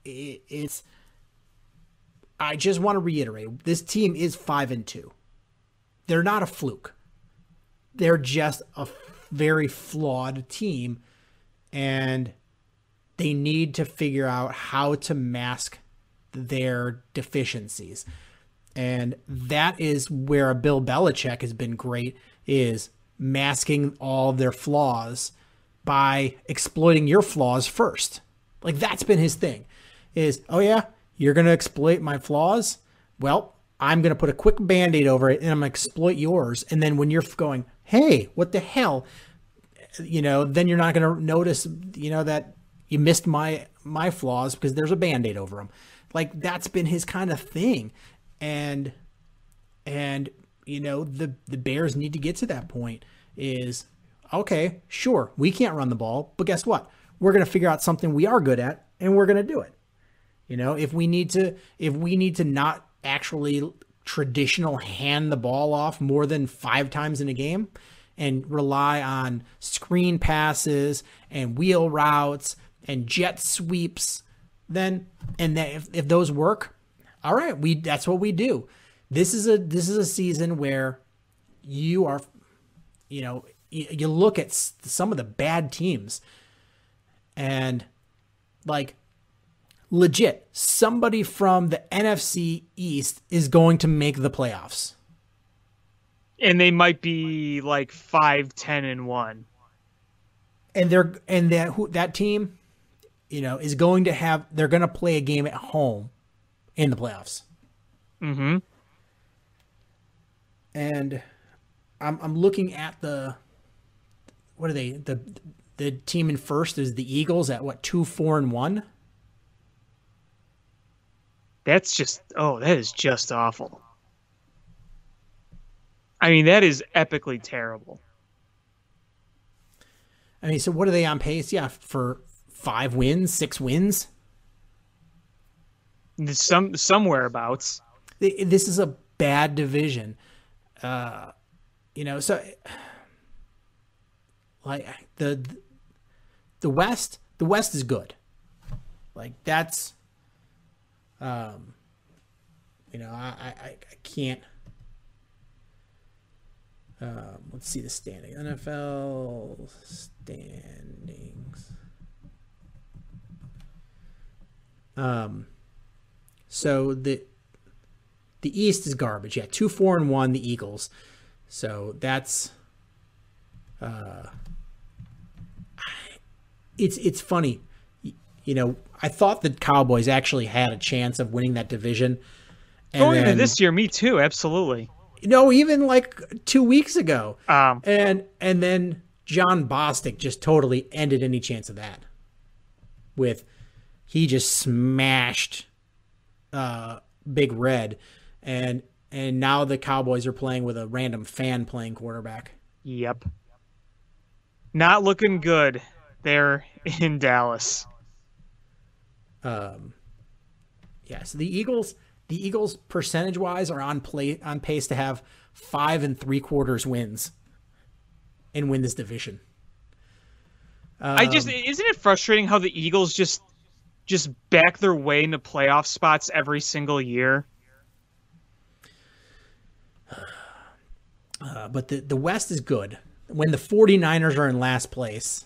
C: it's. I just want to reiterate, this team is 5-2. They're not a fluke. They're just a very flawed team, and they need to figure out how to mask their deficiencies. And that is where Bill Belichick has been great, is masking all their flaws by exploiting your flaws first. Like, that's been his thing, is, oh yeah, you're going to exploit my flaws? Well, I'm going to put a quick Band-Aid over it and I'm going to exploit yours. And then when you're going, hey, what the hell? Then you're not going to notice, that you missed my flaws because there's a Band-Aid over them. Like, that's been his kind of thing. And the Bears need to get to that point, is, okay, sure, we can't run the ball, but guess what? We're going to figure out something we are good at, and we're going to do it. If we need to not actually traditional hand the ball off more than 5 times in a game and rely on screen passes and wheel routes and jet sweeps, then, and then if those work, all right, that's what we do. This is a season where you are, you look at some of the bad teams and, like, legit, somebody from the NFC East is going to make the playoffs.
D: And they might be like 5-10-1.
C: And that team, is going to they're going to play a game at home in the playoffs.
D: Mm-hmm.
C: And I'm looking at what are they? The team in first is the Eagles at 2-4-1.
D: That is just awful. I mean, that is epically terrible.
C: I mean, so what are they on pace? Yeah, for 5 wins, 6 wins?
D: Somewhere abouts.
C: This is a bad division. So like the West is good. Like, that's I can't. Let's see the standing. NFL standings. So the East is garbage. Yeah, 2-4-1 the Eagles. So that's it's funny. I thought the Cowboys actually had a chance of winning that division.
D: Going into this year, me too, absolutely.
C: Even like 2 weeks ago. And then John Bostic just totally ended any chance of that. He just smashed Big Red, and now the Cowboys are playing with a random fan playing quarterback.
D: Yep. Not looking good there in Dallas.
C: So the Eagles percentage-wise are on pace to have 5 3/4 wins and win this division.
D: Isn't it frustrating how the Eagles just back their way into playoff spots every single year?
C: But the West is good. When the 49ers are in last place,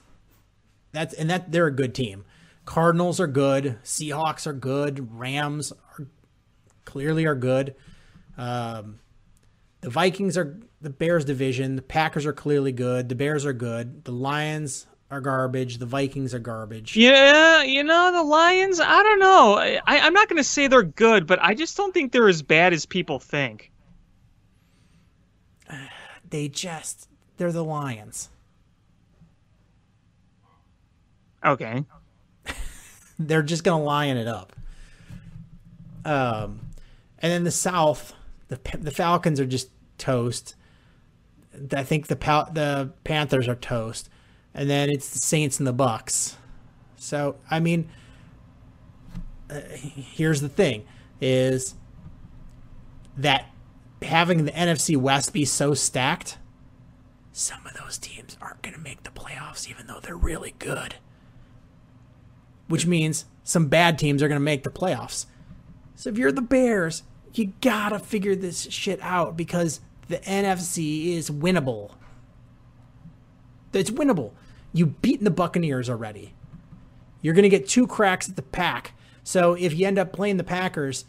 C: they're a good team. Cardinals are good. Seahawks are good. Rams clearly are good. The Vikings are the Bears division. The Packers are clearly good. The Bears are good. The Lions are garbage. The Vikings are garbage.
D: Yeah, the Lions, I don't know. I'm not going to say they're good, but I just don't think they're as bad as people think.
C: They're the Lions.
D: Okay.
C: They're just going to lion it up. And then the South, the Falcons are just toast. I think the Panthers are toast. And then it's the Saints and the Bucks. So, here's the thing, is that having the NFC West be so stacked, some of those teams aren't going to make the playoffs even though they're really good. Which means some bad teams are going to make the playoffs. So if you're the Bears, you got to figure this shit out because the NFC is winnable. It's winnable. You've beaten the Buccaneers already. You're going to get 2 cracks at the pack. So if you end up playing the Packers,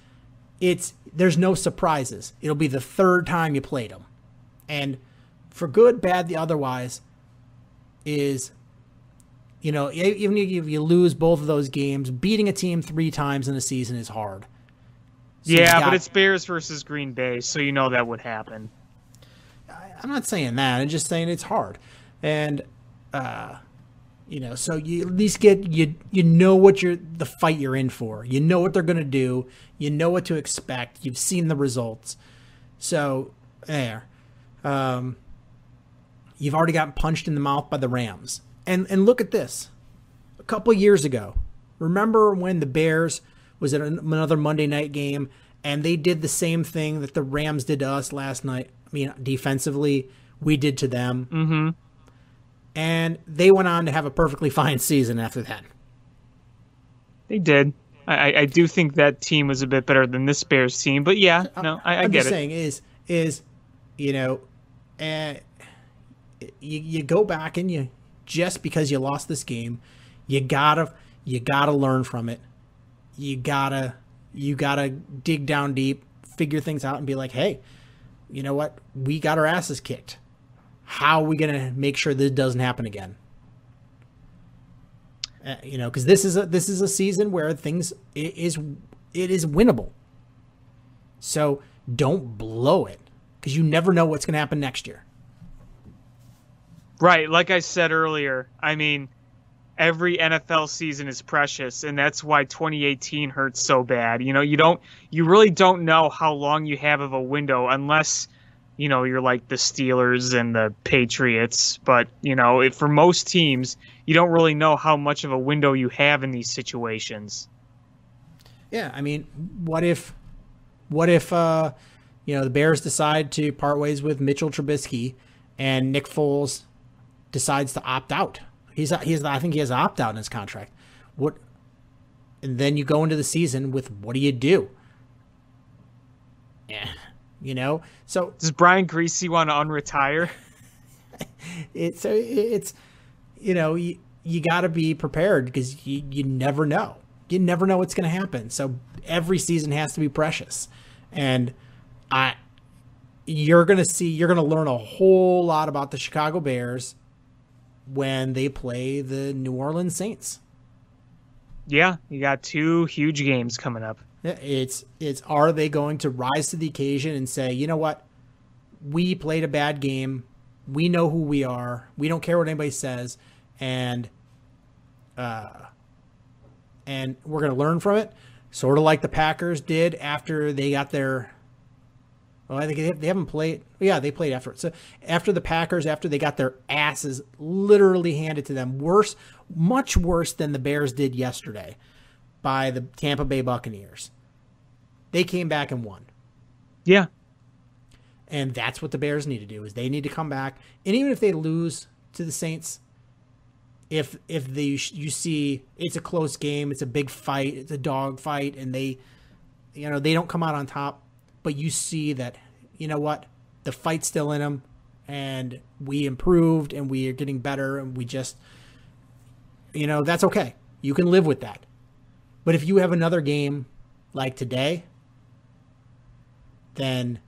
C: there's no surprises. It'll be the 3rd time you played them. And for good, bad, the otherwise is, even if you lose both of those games, beating a team 3 times in a season is hard. So
D: but it's Bears versus Green Bay, so that would happen.
C: I'm not saying that. I'm just saying it's hard. And, so you at least get, you know what the fight you're in for. You know what they're going to do. You know what to expect. You've seen the results. So, there. You've already gotten punched in the mouth by the Rams. And look at this. A couple years ago, remember when the Bears was at another Monday night game and they did the same thing that the Rams did to us last night? Defensively, we did to them.
D: Mm-hmm.
C: And they went on to have a perfectly fine season after that.
D: They did. I do think that team was a bit better than this Bears team, but I get it.
C: I'm just saying you go back and just because you lost this game, you gotta learn from it. You gotta dig down deep, figure things out, and be like, hey, you know what? We got our asses kicked. How are we gonna make sure this doesn't happen again? Because this is a season where it is winnable. So don't blow it, because you never know what's gonna happen next year.
D: Right, like I said earlier, every NFL season is precious, and that's why 2018 hurts so bad. You really don't know how long you have of a window unless, you're like the Steelers and the Patriots. But, for most teams, you don't really know how much of a window you have in these situations.
C: Yeah, what if the Bears decide to part ways with Mitchell Trubisky and Nick Foles decides to opt out? I think he has an opt-out in his contract. And then you go into the season with, what do you do? You know, so
D: Does Brian Greasy want to unretire?
C: it's you know, you got to be prepared because you never know. You never know what's going to happen. So every season has to be precious. And you're going to learn a whole lot about the Chicago Bears when they play the New Orleans Saints.
D: Yeah, you got 2 huge games coming up.
C: It's are they going to rise to the occasion and say, you know what? We played a bad game. We know who we are. We don't care what anybody says. And we're going to learn from it. Sort of like the Packers did after they got their, well, I think they haven't played. Yeah, they played after it. So after the Packers, after they got their asses literally handed to them, much worse than the Bears did yesterday by the Tampa Bay Buccaneers. They came back and won.
D: Yeah.
C: And that's what the Bears need to do, is they need to come back. And even if they lose to the Saints, if you see it's a close game, it's a big fight, it's a dog fight, and they don't come out on top, but you see that, you know what, the fight's still in them, and we improved, and we are getting better, and we just, that's okay. You can live with that. But if you have another game like today, then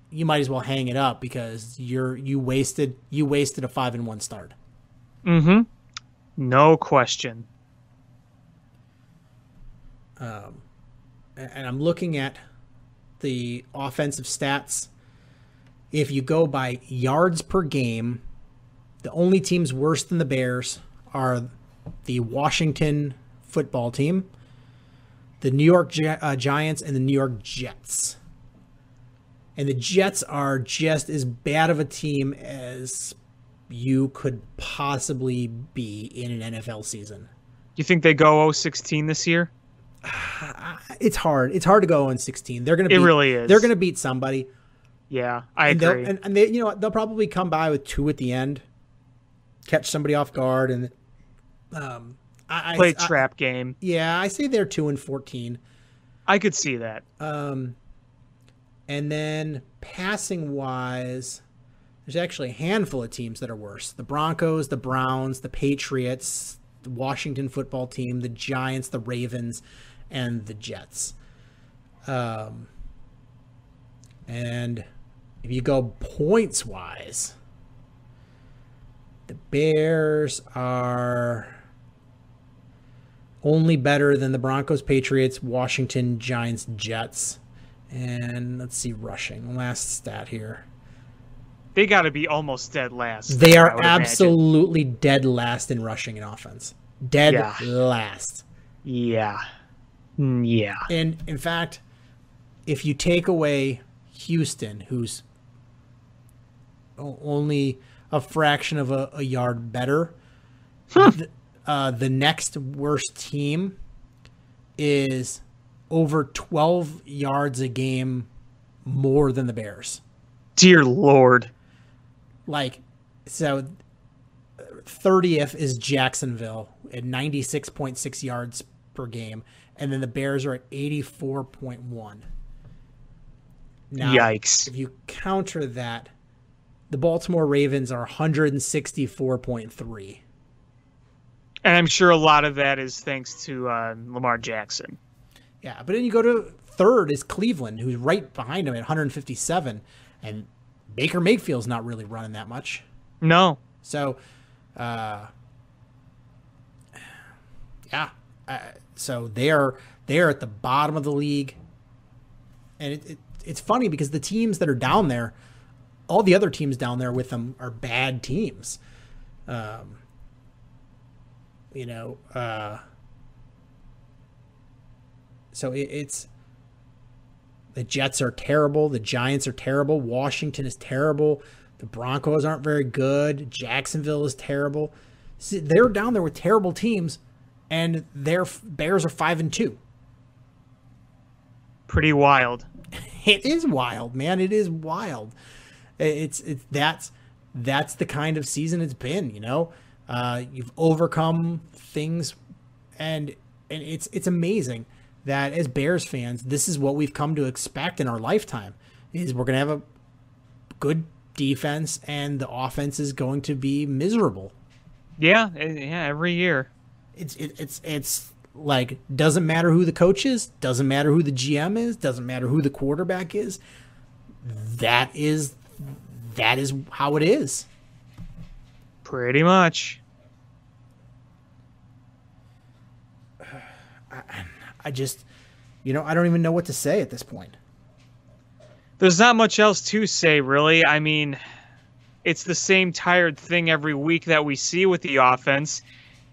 C: you might as well hang it up because you wasted a 5-1 start.
D: Mm-hmm. No question.
C: And I'm looking at the offensive stats. If you go by yards per game, the only teams worse than the Bears are the Washington football team, the New York Giants, and the New York Jets. And the Jets are just as bad of a team as you could possibly be in an NFL season.
D: You think they go 0-16 this year?
C: It's hard. It's hard to go 0-16. They're going to.
D: It really is.
C: They're going to beat somebody.
D: Yeah, I agree.
C: And they, they'll probably come by with 2 at the end, catch somebody off guard, and
D: play trap game.
C: Yeah, I say they're 2-14.
D: I could see that.
C: And then passing wise, there's actually a handful of teams that are worse. The Broncos, the Browns, the Patriots, the Washington football team, the Giants, the Ravens, and the Jets. And if you go points wise, the Bears are only better than the Broncos, Patriots, Washington, Giants, Jets. And let's see, rushing. Last stat here.
D: They got to be almost dead last.
C: They are absolutely dead last in rushing and offense. Dead last.
D: Yeah. Yeah.
C: And in fact, if you take away Houston, who's only a fraction of a yard better, the next worst team is over 12 yards a game more than the Bears.
D: Dear Lord.
C: So 30th is Jacksonville at 96.6 yards per game, and then the Bears are at 84.1. Now,
D: yikes.
C: If you counter that, the Baltimore Ravens are 164.3.
D: And I'm sure a lot of that is thanks to Lamar Jackson.
C: Yeah, but then you go to third is Cleveland, who's right behind him at 157, and Baker Mayfield's not really running that much.
D: No.
C: So, so they're at the bottom of the league, and it's funny because the teams that are down there, all the other teams down there with them are bad teams. So it's the Jets are terrible. The Giants are terrible. Washington is terrible. The Broncos aren't very good. Jacksonville is terrible. See, they're down there with terrible teams, and their Bears are 5-2.
D: Pretty wild.
C: It is wild, man. It is wild. That's the kind of season it's been. You've overcome things, and it's amazing. that as Bears fans, this is what we've come to expect in our lifetime, is we're going to have a good defense and the offense is going to be miserable.
D: Yeah, every year.
C: It's like, doesn't matter who the coach is, doesn't matter who the GM is, doesn't matter who the quarterback is. That is how it is.
D: Pretty much.
C: I just, I don't even know what to say at this point.
D: There's not much else to say, really. I mean, it's the same tired thing every week that we see with the offense.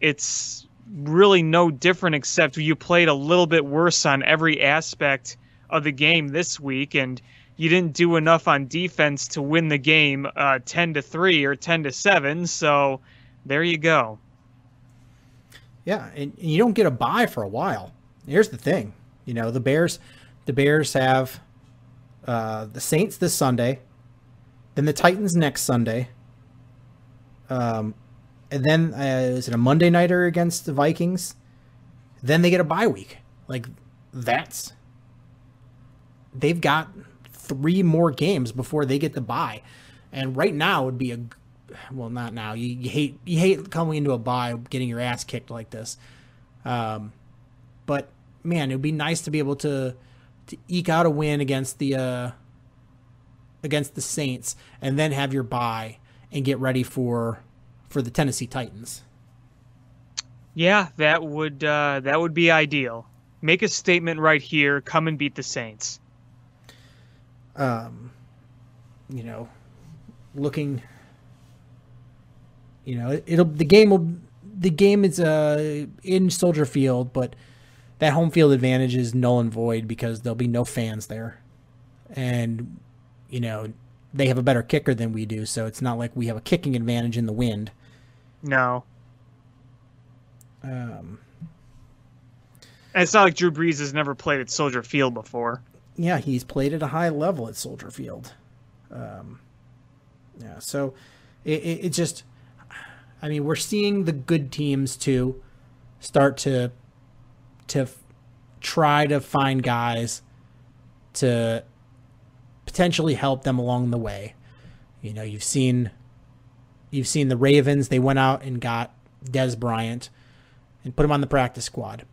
D: It's really no different, except you played a little bit worse on every aspect of the game this week, and you didn't do enough on defense to win the game 10-3 or 10-7. So there you go.
C: Yeah, and you don't get a bye for a while. Here's the thing, the Bears have the Saints this Sunday, then the Titans next Sunday, and then is it a Monday nighter against the Vikings? Then they get a bye week. Like, they've got 3 more games before they get the bye, and right now would be not now. You hate coming into a bye, getting your ass kicked like this, but man, it would be nice to be able to eke out a win against the Saints, and then have your bye and get ready for the Tennessee Titans.
D: Yeah, that would be ideal. Make a statement right here. Come and beat the Saints.
C: Looking, the game is in Soldier Field, but that home field advantage is null and void because there'll be no fans there. And, they have a better kicker than we do, so it's not like we have a kicking advantage in the wind.
D: No. And it's not like Drew Brees has never played at Soldier Field before.
C: Yeah, he's played at a high level at Soldier Field. So it just, we're seeing the good teams too start to try to find guys to potentially help them along the way. You've seen the Ravens. They went out and got Dez Bryant and put him on the practice squad.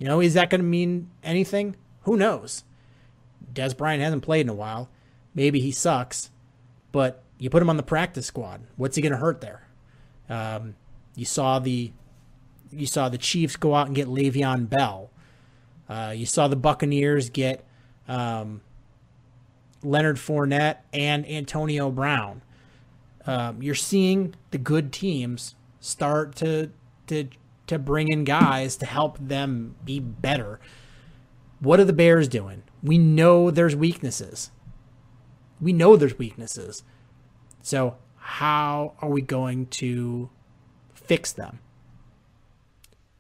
C: Is that going to mean anything? Who knows? Dez Bryant hasn't played in a while. Maybe he sucks, but you put him on the practice squad. What's he going to hurt there? You saw the Chiefs go out and get Le'Veon Bell. You saw the Buccaneers get Leonard Fournette and Antonio Brown. You're seeing the good teams start to bring in guys to help them be better. What are the Bears doing? We know there's weaknesses. So how are we going to fix them?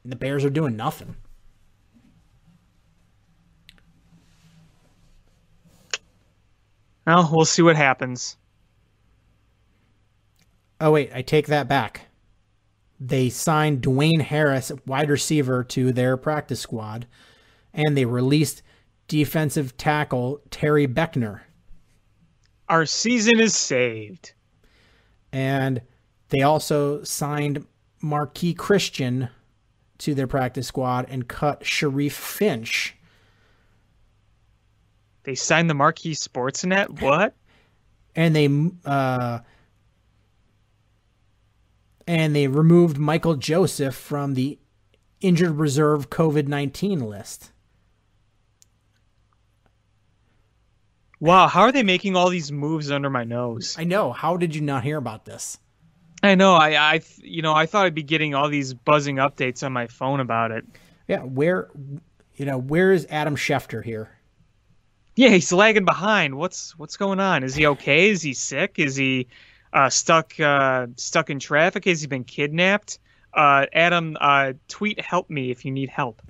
C: And the Bears are doing nothing.
D: Well, we'll see what happens.
C: Oh, wait, I take that back. They signed Dwayne Harris, wide receiver, to their practice squad, and they released defensive tackle Terry Beckner.
D: Our season is saved.
C: And they also signed Marquis Christian to their practice squad and cut Sharif Finch.
D: They signed the Marquee Sportsnet? What?
C: And they removed Michael Joseph from the injured reserve COVID-19 list.
D: Wow, how are they making all these moves under my nose?
C: I know. How did you not hear about this?
D: I know. I thought I'd be getting all these buzzing updates on my phone about it.
C: Yeah, where is Adam Schefter here?
D: Yeah, he's lagging behind. What's going on? Is he okay? Is he sick? Is he stuck in traffic? Has he been kidnapped? Adam, tweet help me if you need help.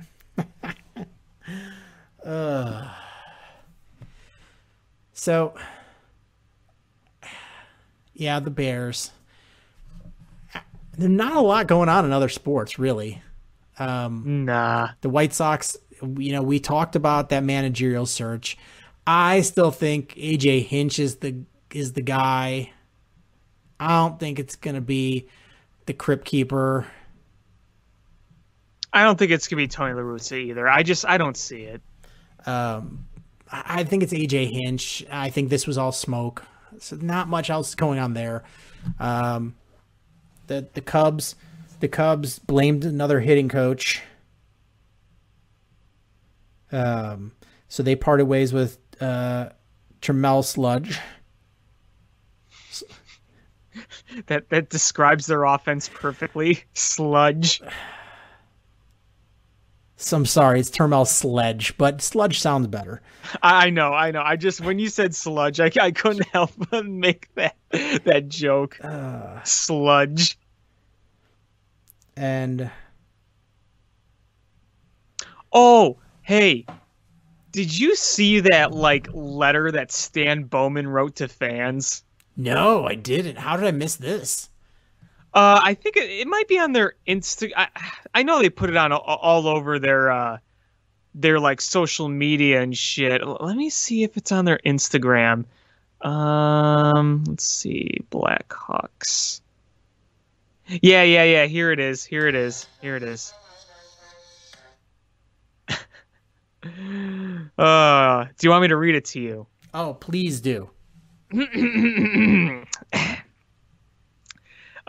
C: So, yeah, the Bears. There's not a lot going on in other sports, really.
D: Nah.
C: The White Sox we talked about that managerial search. I still think AJ Hinch is the guy. I don't think it's going to be the Crypt Keeper.
D: I don't think it's going to be Tony La Russa either. I don't see it.
C: I think it's AJ Hinch. I think this was all smoke. So not much else going on there. The Cubs blamed another hitting coach. So they parted ways with Tremel Sludge.
D: That describes their offense perfectly. Sludge.
C: So I'm sorry, it's Termel Sledge, but Sludge sounds better.
D: I know. I just, when you said sludge, I couldn't help but make that joke. Sludge.
C: And
D: oh, hey, did you see that letter that Stan Bowman wrote to fans?
C: No, I didn't. How did I miss this?
D: I think it might be on their Insta. I know they put it on all over their social media and shit. Let me see if it's on their Instagram. Let's see, Blackhawks. Yeah. Here it is. Do you want me to read it to you?
C: Oh, please do.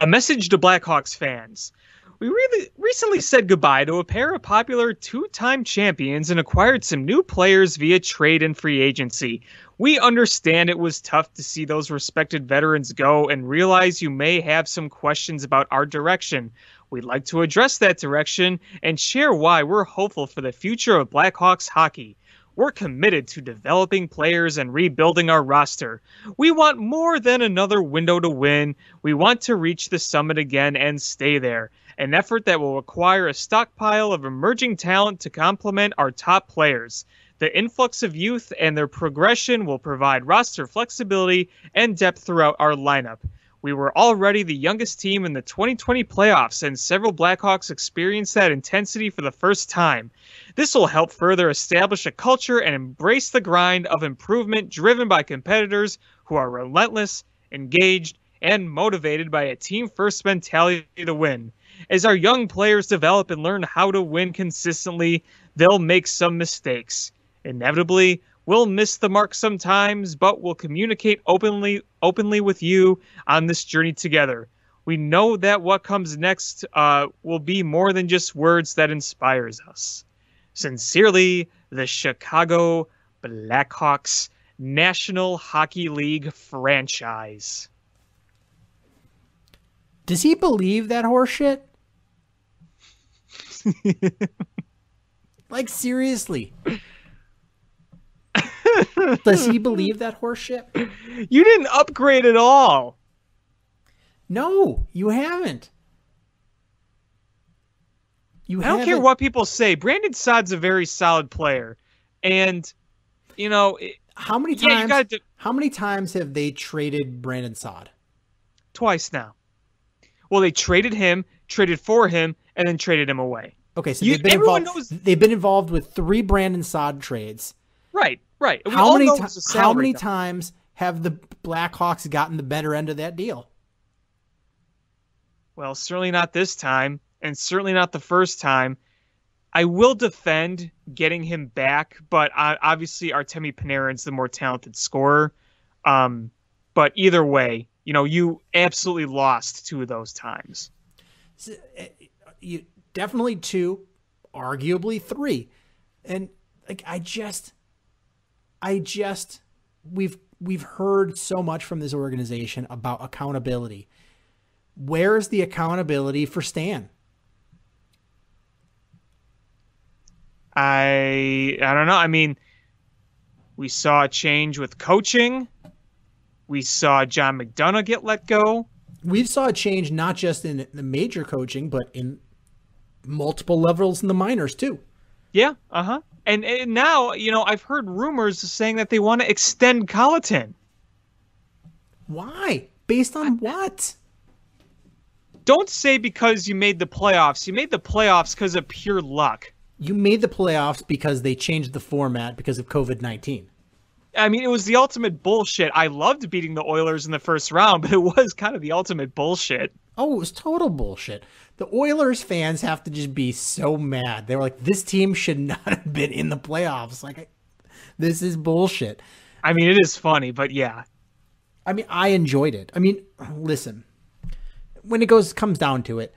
D: A message to Blackhawks fans. We really recently said goodbye to a pair of popular two-time champions and acquired some new players via trade and free agency. We understand it was tough to see those respected veterans go and realize you may have some questions about our direction. We'd like to address that direction and share why we're hopeful for the future of Blackhawks hockey. We're committed to developing players and rebuilding our roster. We want more than another window to win. We want to reach the summit again and stay there. An effort that will require a stockpile of emerging talent to complement our top players. The influx of youth and their progression will provide roster flexibility and depth throughout our lineup. We were already the youngest team in the 2020 playoffs, and several Blackhawks experienced that intensity for the first time. This will help further establish a culture and embrace the grind of improvement driven by competitors who are relentless, engaged, and motivated by a team-first mentality to win. As our young players develop and learn how to win consistently, they'll make some mistakes. Inevitably, we'll miss the mark sometimes, but we'll communicate openly with you on this journey together. We know that what comes next will be more than just words that inspires us. Sincerely, the Chicago Blackhawks National Hockey League franchise.
C: Does he believe that horseshit? Like, seriously. Does he believe that horseshit?
D: You didn't upgrade at all.
C: No, you haven't.
D: I don't care what people say. Brandon Saad's a very solid player. And,
C: how many times how many times have they traded Brandon Saad?
D: Twice now. Well, they traded him, traded for him, and then traded him away.
C: Okay, so they've been involved with 3 Brandon Saad trades.
D: Right.
C: How many times have the Blackhawks gotten the better end of that deal?
D: Well, certainly not this time, and certainly not the first time. I will defend getting him back, but obviously Artemi Panarin's the more talented scorer. But either way, you absolutely lost 2 of those times.
C: You definitely 2, arguably 3, and we've heard so much from this organization about accountability. Where's the accountability for Stan?
D: I don't know. I mean, we saw a change with coaching. We saw John McDonough get let go.
C: We saw a change not just in the major coaching, but in multiple levels in the minors too.
D: Yeah, And now, I've heard rumors saying that they want to extend Colleton.
C: Why? Based on what?
D: Don't say because you made the playoffs. You made the playoffs because of pure luck.
C: You made the playoffs because they changed the format because of COVID-19.
D: I mean, it was the ultimate bullshit. I loved beating the Oilers in the first round, but it was kind of the ultimate bullshit.
C: Oh, it was total bullshit. The Oilers fans have to just be so mad. They were like, this team should not have been in the playoffs. Like, this is bullshit.
D: I mean, it is funny, but yeah.
C: I mean, I enjoyed it. I mean, listen, when it comes down to it,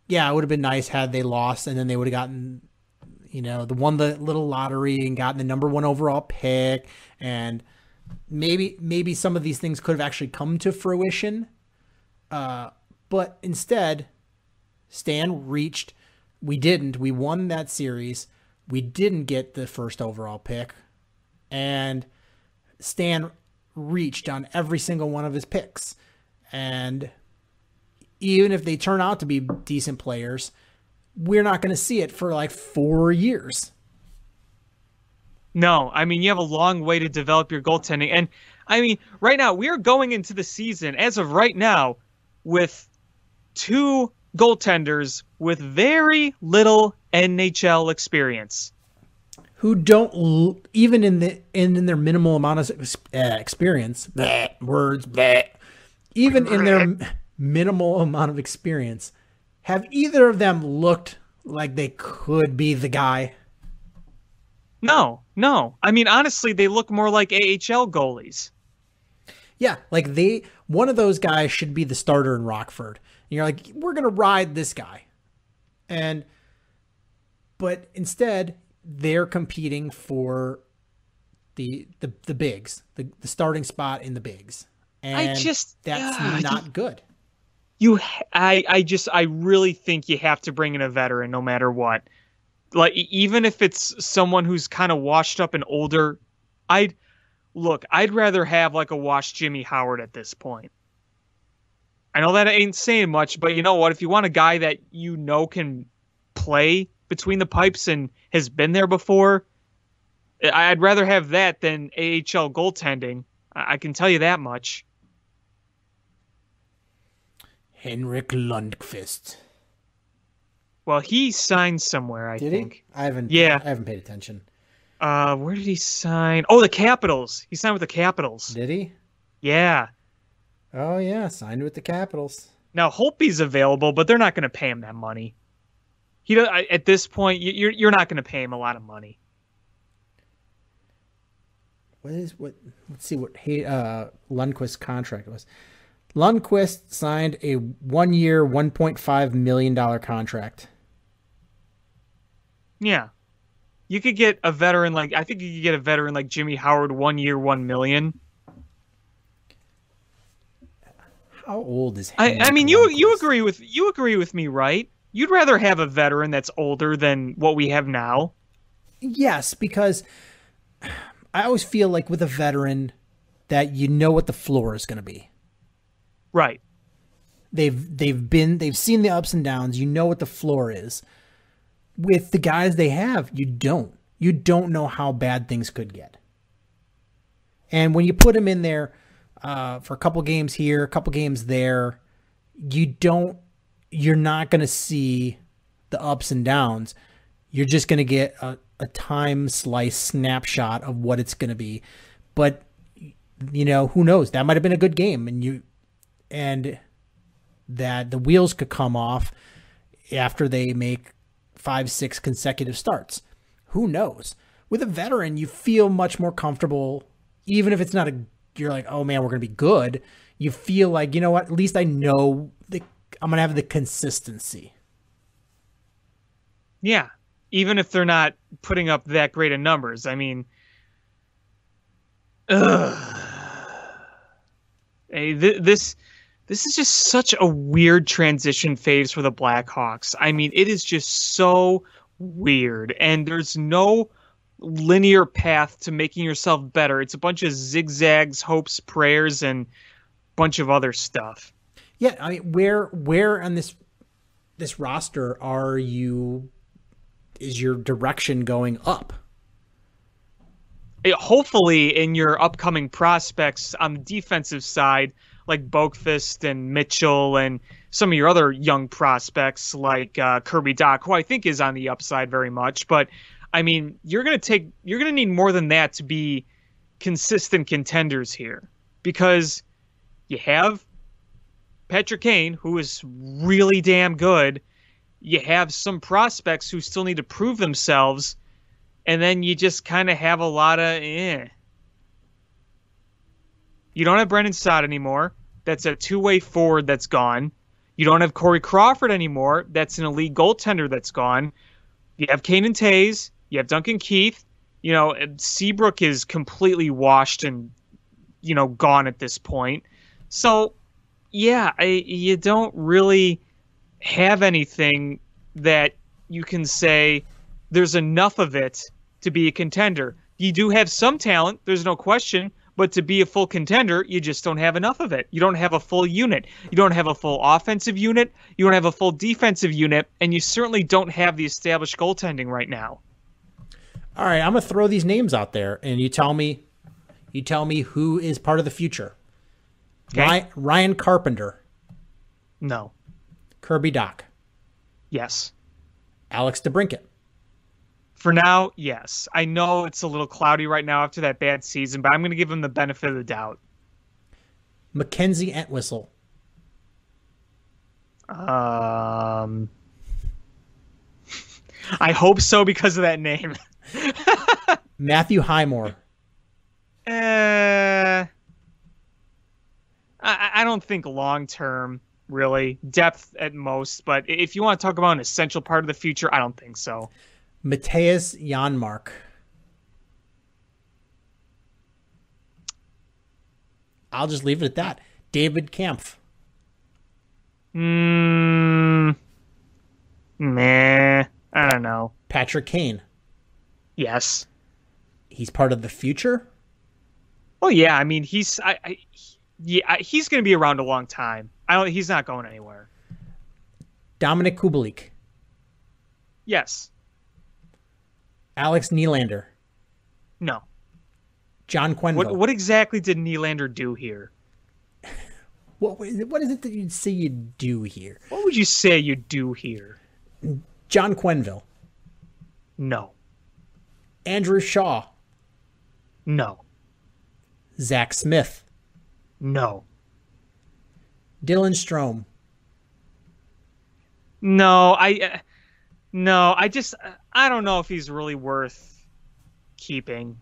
C: yeah, it would have been nice had they lost and then they would have gotten, won the little lottery and gotten the number 1 overall pick. And maybe some of these things could have actually come to fruition. But instead, Stan reached. We didn't. We won that series. We didn't get the first overall pick. And Stan reached on every single one of his picks. And even if they turn out to be decent players, we're not going to see it for like 4 years.
D: No, I mean, you have a long way to develop your goaltending. And I mean, right now, we are going into the season, as of right now, with 2 goaltenders with very little NHL experience.
C: Who don't, even in their minimal amount of experience, even in their minimal amount of experience, have either of them looked like they could be the guy?
D: No. I mean, honestly, they look more like AHL goalies.
C: Yeah, like one of those guys should be the starter in Rockford. And you're like, we're going to ride this guy. But instead, they're competing for the bigs, the starting spot in the bigs. And that's not good.
D: I really think you have to bring in a veteran no matter what. Like, even if it's someone who's kind of washed up and older, I'd rather have like a washed Jimmy Howard at this point. I know that ain't saying much, but you know what? If you want a guy that can play between the pipes and has been there before, I'd rather have that than AHL goaltending. I can tell you that much.
C: Henrik Lundqvist.
D: Well, he signed somewhere, I think.
C: He? I haven't paid attention.
D: Where did he sign? Oh, the Capitals. He signed with the Capitals.
C: Did he?
D: Yeah.
C: Oh, yeah. Signed with the Capitals.
D: Now, Holtby's available, but they're not going to pay him that money. At this point, you're not going to pay him a lot of money.
C: Let's see what Lundqvist's contract was. Lundqvist signed a 1-year, $1.5 million contract.
D: Yeah. You could get a veteran I think you could get a veteran like Jimmy Howard, 1 year, $1 million.
C: How old is he?
D: I mean, you agree with me, right? You'd rather have a veteran that's older than what we have now.
C: Yes, because I always feel like with a veteran that you know what the floor is going to be.
D: Right.
C: They've seen the ups and downs. You know what the floor is. With the guys they have, you don't. You don't know how bad things could get. And when you put them in there for a couple games here, a couple games there, you're not going to see the ups and downs. You're just going to get a time slice snapshot of what it's going to be. But, who knows? That might have been a good game, and that the wheels could come off after they make 5-6 consecutive starts. Who knows? With a veteran, you feel much more comfortable, even if it's not you're like, oh man, we're going to be good. You feel like, you know what? At least I know I'm going to have the consistency.
D: Yeah. Even if they're not putting up that great of numbers. I mean, hey, this is just such a weird transition phase for the Blackhawks. I mean, it is just so weird, and there's no linear path to making yourself better. It's a bunch of zigzags, hopes, prayers, and a bunch of other stuff.
C: Yeah, I mean, where on this roster is your direction going up?
D: Hopefully, in your upcoming prospects on the defensive side, like Boakfist and Mitchell and some of your other young prospects like Kirby Doc, who I think is on the upside very much. But I mean, you're going to need more than that to be consistent contenders here, because you have Patrick Kane, who is really damn good. You have some prospects who still need to prove themselves, and then you just kind of have a lot of You don't have Brendan Stott anymore. That's a two-way forward that's gone. You don't have Corey Crawford anymore. That's an elite goaltender that's gone. You have Kane and Tays. You have Duncan Keith. You know, Seabrook is completely washed and, you know, gone at this point. So, yeah, you don't really have anything that you can say there's enough of it to be a contender. You do have some talent, there's no question, but to be a full contender, you just don't have enough of it. You don't have a full unit. You don't have a full offensive unit. You don't have a full defensive unit, and you certainly don't have the established goaltending right now.
C: All right, I'm going to throw these names out there, and you tell me who is part of the future.
D: Okay.
C: Ryan Carpenter.
D: No.
C: Kirby Doc.
D: Yes.
C: Alex DeBrincat.
D: For now, yes. I know it's a little cloudy right now after that bad season, but I'm going to give him the benefit of the doubt.
C: Mackenzie Entwistle.
D: I hope so because of that name.
C: Matthew Highmore.
D: I don't think long term, really. Depth at most, but if you want to talk about an essential part of the future, I don't think so.
C: Matthias Janmark. I'll just leave it at that. David Kampf.
D: Meh. I don't know.
C: Patrick Kane.
D: Yes.
C: He's part of the future?
D: Well, yeah. I mean, he's going to be around a long time. He's not going anywhere.
C: Dominic Kubalik.
D: Yes.
C: Alex Nylander.
D: No.
C: John Quenneville.
D: What exactly did Nylander do here?
C: What is it that you'd say you do here?
D: What would you say you do here?
C: John Quenneville.
D: No.
C: Andrew Shaw.
D: No.
C: Zach Smith.
D: No.
C: Dylan Strome.
D: No, I don't know if he's really worth keeping.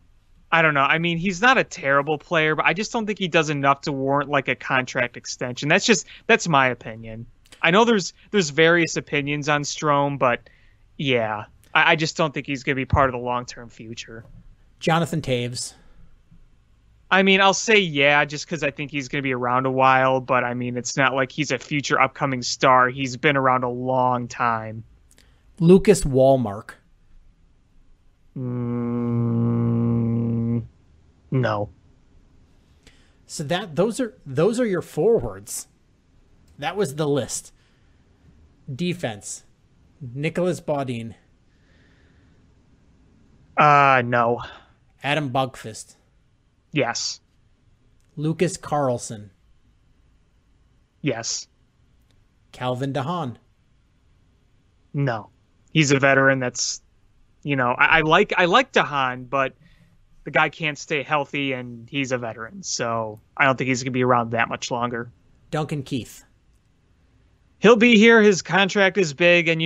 D: I don't know. I mean, he's not a terrible player, but I just don't think he does enough to warrant like a contract extension. That's my opinion. I know there's various opinions on Strome, but yeah, I just don't think he's going to be part of the long-term future.
C: Jonathan Taves.
D: I mean, I'll say yeah, just because I think he's going to be around a while, but I mean, it's not like he's a future upcoming star. He's been around a long time.
C: Lucas Wallmark.
D: No.
C: So those are your forwards. That was the list. Defense. Nicholas Baudin.
D: No.
C: Adam Bugfist.
D: Yes.
C: Lucas Carlson.
D: Yes.
C: Calvin DeHaan.
D: No. He's a veteran that's, I like DeHaan, but the guy can't stay healthy and he's a veteran. So I don't think he's going to be around that much longer.
C: Duncan Keith.
D: He'll be here. His contract is big. And,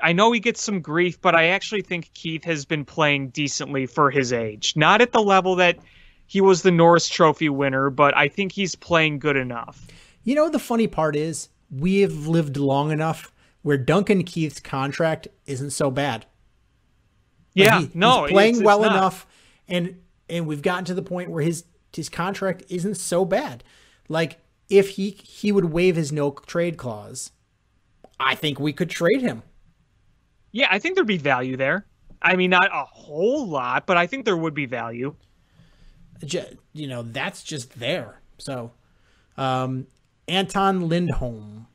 D: I know he gets some grief, but I actually think Keith has been playing decently for his age. Not at the level that he was the Norris Trophy winner, but I think he's playing good enough.
C: You know, the funny part is we have lived long enough where Duncan Keith's contract isn't so bad.
D: Yeah,
C: he's playing
D: it's
C: well
D: not.
C: enough, and we've gotten to the point where his contract isn't so bad. Like, if he would waive his no trade clause, I think we could trade him.
D: Yeah, I think there'd be value there. I mean, not a whole lot, but I think there would be value.
C: That's just there. So, Anton Lindholm.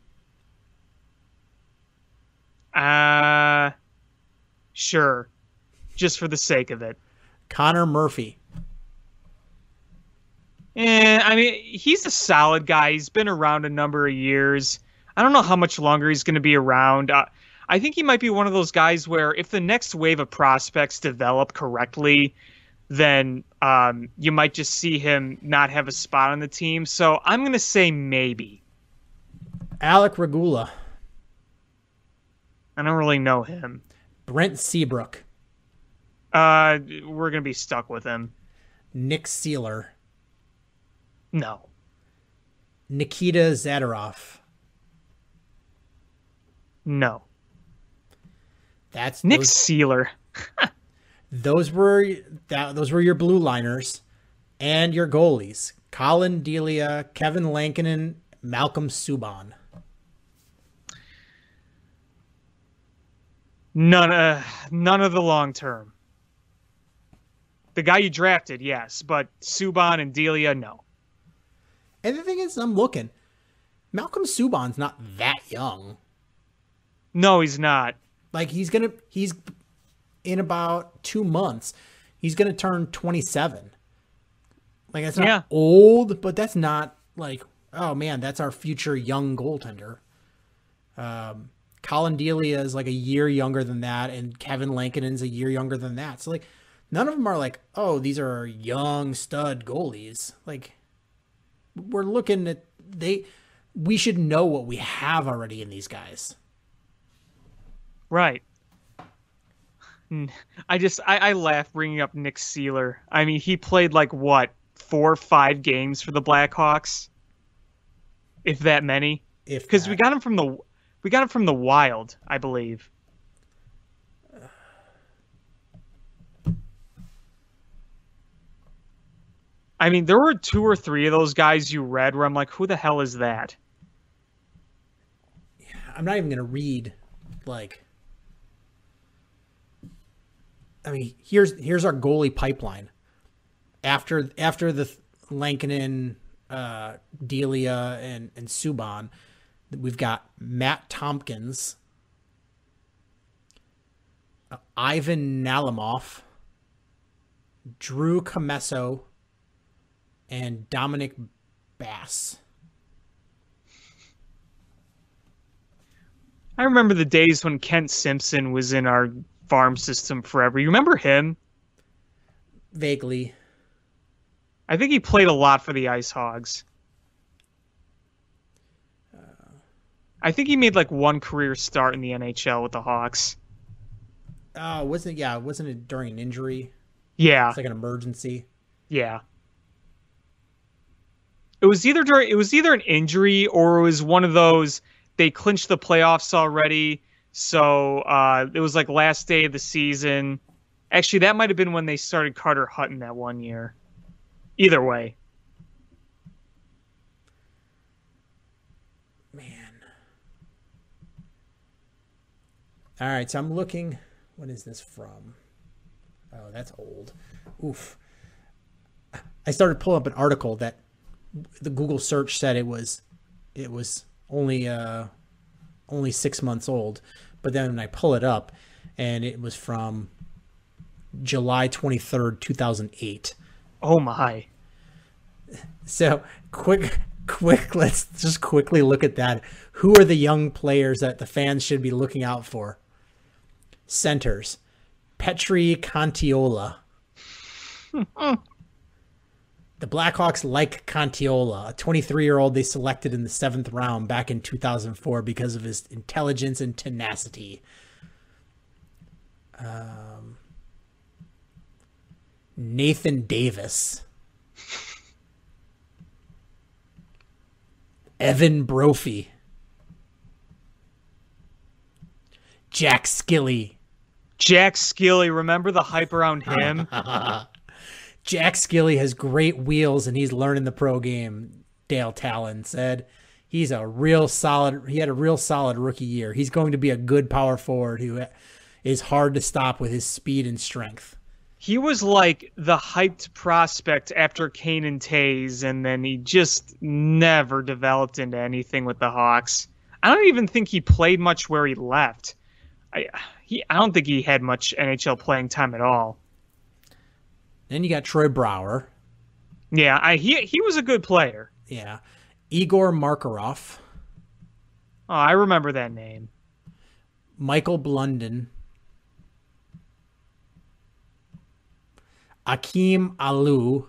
D: Sure. Just for the sake of it.
C: Connor Murphy.
D: I mean, he's a solid guy. He's been around a number of years. I don't know how much longer he's going to be around. I think he might be one of those guys where if the next wave of prospects develop correctly, then you might just see him not have a spot on the team. So I'm going to say maybe.
C: Alec Regula.
D: I don't really know him.
C: Brent Seabrook.
D: We're going to be stuck with him.
C: Nick Seeler.
D: No.
C: Nikita Zadorov.
D: No.
C: That's
D: Nick Seeler.
C: Those were your blue liners and your goalies. Colin Delia, Kevin Lankinen, Malcolm Subban.
D: None of the long term. The guy you drafted, yes, but Subban and Delia, no.
C: And the thing is, I'm looking. Malcolm Subban's not that young.
D: No, he's not.
C: Like he's in about 2 months, he's gonna turn 27. Like that's not old, but that's not like, oh man, that's our future young goaltender. Colin Delia is like a year younger than that, and Kevin Lankinen's a year younger than that. So like none of them are like, oh, these are young stud goalies. Like we're looking at we should know what we have already in these guys.
D: Right. I laugh bringing up Nick Seeler. I mean, he played like what, 4 or 5 games for the Blackhawks, if that many. Because we got him from the Wild, I believe. I mean, there were 2 or 3 of those guys you read where I'm like, who the hell is that?
C: I'm not even gonna read like. I mean, here's our goalie pipeline. After the Lankinen, Delia, and Subban, we've got Matt Tompkins, Ivan Nalimov, Drew Comesso, and Dominic Bass.
D: I remember the days when Kent Simpson was in our farm system forever. You remember him?
C: Vaguely.
D: I think he played a lot for the Ice Hogs. I think he made like 1 career start in the NHL with the Hawks.
C: Wasn't it during an injury?
D: Yeah.
C: It's like an emergency.
D: Yeah. It was either an injury or it was one of those they clinched the playoffs already. So it was like last day of the season. Actually, that might have been when they started Carter Hutton that one year. Either way.
C: Man. All right, so I'm looking. What is this from? Oh, that's old. Oof. I started pulling up an article that the Google search said it was only 6 months old, but then I pull it up and it was from July 23rd, 2008.
D: Oh my.
C: So quick, let's just quickly look at that. Who are the young players that the fans should be looking out for? Centers. Petri Contiola. The Blackhawks like Contiola, a 23-year-old they selected in the 7th round back in 2004 because of his intelligence and tenacity. Nathan Davis. Evan Brophy. Jack Skilly.
D: Jack Skilly, remember the hype around him?
C: Jack Skilly has great wheels and he's learning the pro game, Dale Talon said. He had a real solid rookie year. He's going to be a good power forward who is hard to stop with his speed and strength.
D: He was like the hyped prospect after Kane and Tays, and then he just never developed into anything with the Hawks. I don't even think he played much where he left. I don't think he had much NHL playing time at all.
C: Then you got Troy Brouwer.
D: Yeah, he was a good player.
C: Yeah. Igor Markarov,
D: Oh, I remember that name.
C: Michael Blunden, Akeem Alou,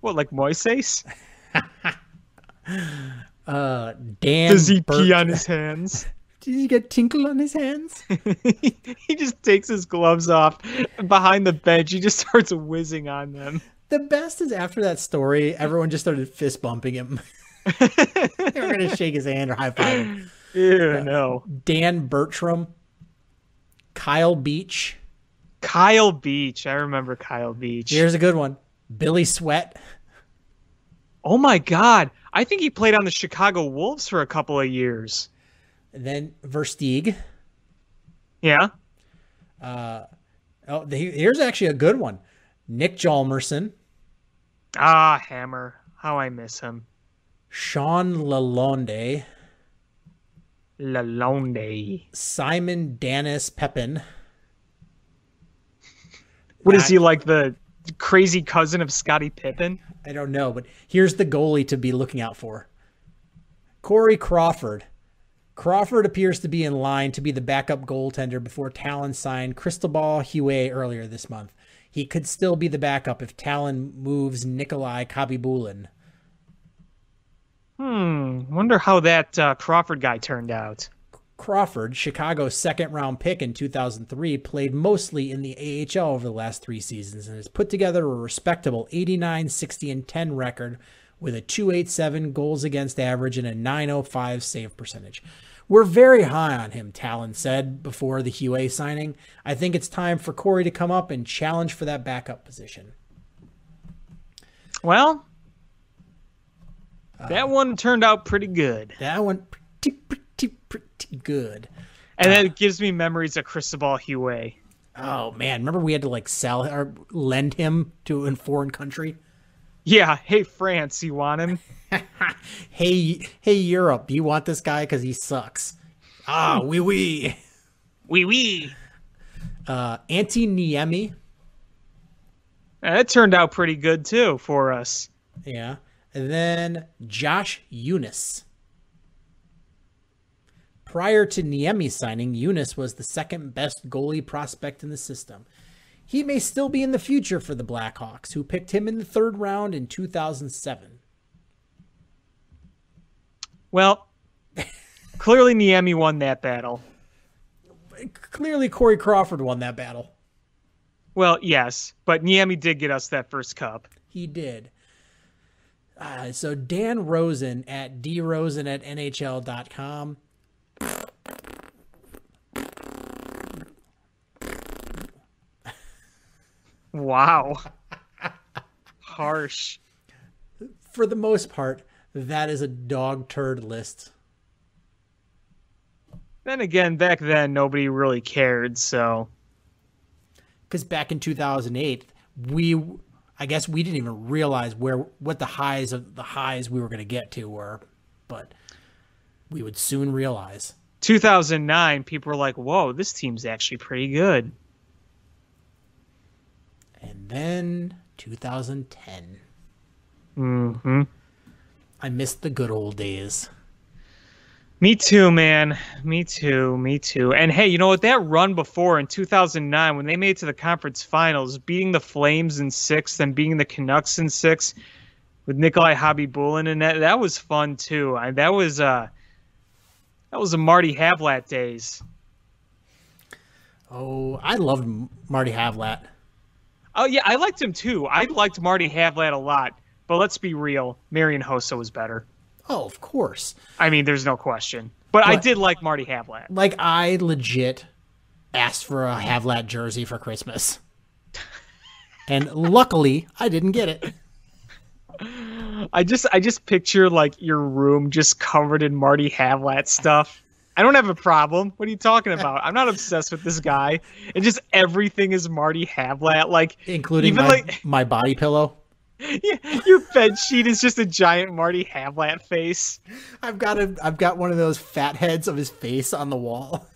D: What, like Moises?
C: Dan
D: Does he
C: Burt-
D: pee on his hands?
C: Did he get tinkle on his hands?
D: He just takes his gloves off, and behind the bench, he just starts whizzing on them.
C: The best is after that story, everyone just started fist bumping him. They were going to shake his hand or high five him.
D: Ew, no.
C: Dan Bertram, Kyle Beach.
D: Kyle Beach. I remember Kyle Beach.
C: Here's a good one. Billy Sweat.
D: Oh my God. I think he played on the Chicago Wolves for a couple of years.
C: And then Versteeg.
D: Yeah.
C: Here's actually a good one. Nick Jalmerson,
D: Ah, Hammer. How I miss him.
C: Sean Lalonde,
D: Lalonde.
C: Simon Dennis Pepin.
D: What is he, like the crazy cousin of Scottie Pippen?
C: I don't know, but here's the goalie to be looking out for. Corey Crawford. Crawford appears to be in line to be the backup goaltender before Talon signed Cristobal Huet earlier this month. He could still be the backup if Talon moves Nikolai Khabibulin.
D: Wonder how that Crawford guy turned out.
C: Crawford, Chicago's second-round pick in 2003, played mostly in the AHL over the last 3 seasons and has put together a respectable 89, 60, and 10 record with a .287 goals against average and a .905 save percentage. We're very high on him, Talon said before the Huet signing. I think it's time for Corey to come up and challenge for that backup position.
D: Well, that one turned out pretty good.
C: That one pretty good.
D: And that gives me memories of Cristobal Huet.
C: Oh, man. Remember we had to sell or lend him to a foreign country?
D: Yeah. Hey, France, you want him?
C: Hey, Europe, you want this guy because he sucks. Ah, oui.
D: Oui, oui.
C: Antti Niemi.
D: That turned out pretty good, too, for us.
C: Yeah. And then Josh Eunice. Prior to Niemi's signing, Eunice was the second best goalie prospect in the system. He may still be in the future for the Blackhawks, who picked him in the 3rd round in 2007.
D: Well, clearly Niemi won that battle.
C: Clearly Corey Crawford won that battle.
D: Well, yes, but Niemi did get us that first cup.
C: He did. So Dan Rosen at drosen@nhl.com.
D: Wow. Harsh.
C: For the most part, that is a dog turd list.
D: Then again, back then, nobody really cared, so...
C: Because back in 2008, I guess we didn't even realize what the highs we were going to get to were, but we would soon realize.
D: 2009, people were like, whoa, this team's actually pretty good.
C: And then 2010.
D: Mm-hmm.
C: I missed the good old days.
D: Me too, man. Me too. And hey, you know what? That run before in 2009, when they made it to the conference finals, beating the Flames in 6, then beating the Canucks in 6 with Nikolai Khabibulin, and that was fun too. That was the Marty Havlat days.
C: Oh, I loved Marty Havlat.
D: Oh yeah, I liked him too. I liked Marty Havlat a lot. But let's be real, Marian Hossa was better.
C: Oh, of course.
D: I mean, there's no question. But I did like Marty Havlat.
C: I legit asked for a Havlat jersey for Christmas. And luckily, I didn't get it.
D: I just picture your room just covered in Marty Havlat stuff. I don't have a problem. What are you talking about? I'm not obsessed with this guy. And just everything is Marty Havlat,
C: including
D: even
C: my body pillow.
D: Yeah, your bed sheet is just a giant Marty Havlat face.
C: I've got one of those fat heads of his face on the wall.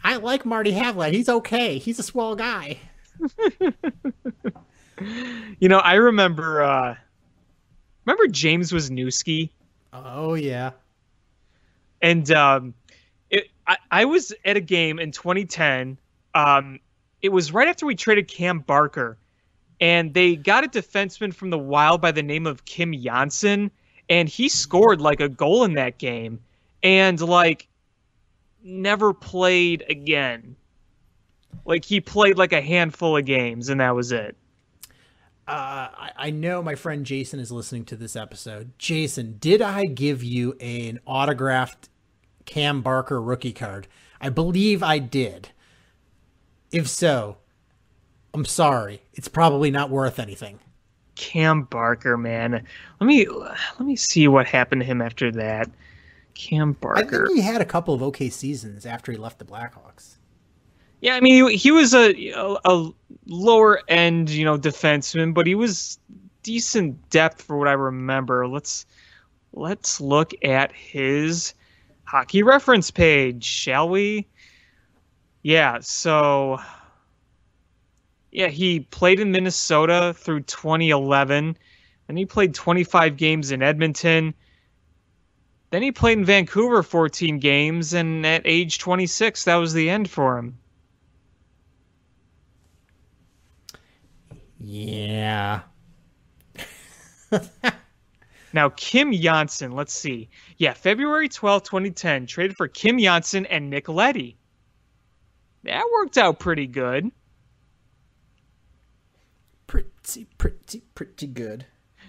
C: I I like Marty Havlat. He's okay. He's a swell guy.
D: I remember James Wisniewski?
C: Oh, yeah.
D: And I was at a game in 2010. It was right after we traded Cam Barker, and they got a defenseman from the Wild by the name of Kim Janssen, and he scored like a goal in that game, and like never played again. Like he played like a handful of games, and that was it.
C: I know my friend Jason is listening to this episode. Jason, did I give you an autographed Cam Barker rookie card? I believe I did. If so, I'm sorry. It's probably not worth anything.
D: Cam Barker, man. Let me see what happened to him after that. Cam Barker.
C: I think he had a couple of okay seasons after he left the Blackhawks.
D: Yeah, I mean, he was a lower end, defenseman, but he was decent depth for what I remember. Let's look at his hockey reference page, shall we? Yeah, so he played in Minnesota through 2011, and he played 25 games in Edmonton. Then he played in Vancouver 14 games, and at age 26, that was the end for him.
C: Yeah.
D: Now, Kim Janssen, let's see. Yeah, February 12, 2010, traded for Kim Janssen and Nick Leddy. That worked out pretty good.
C: Pretty good.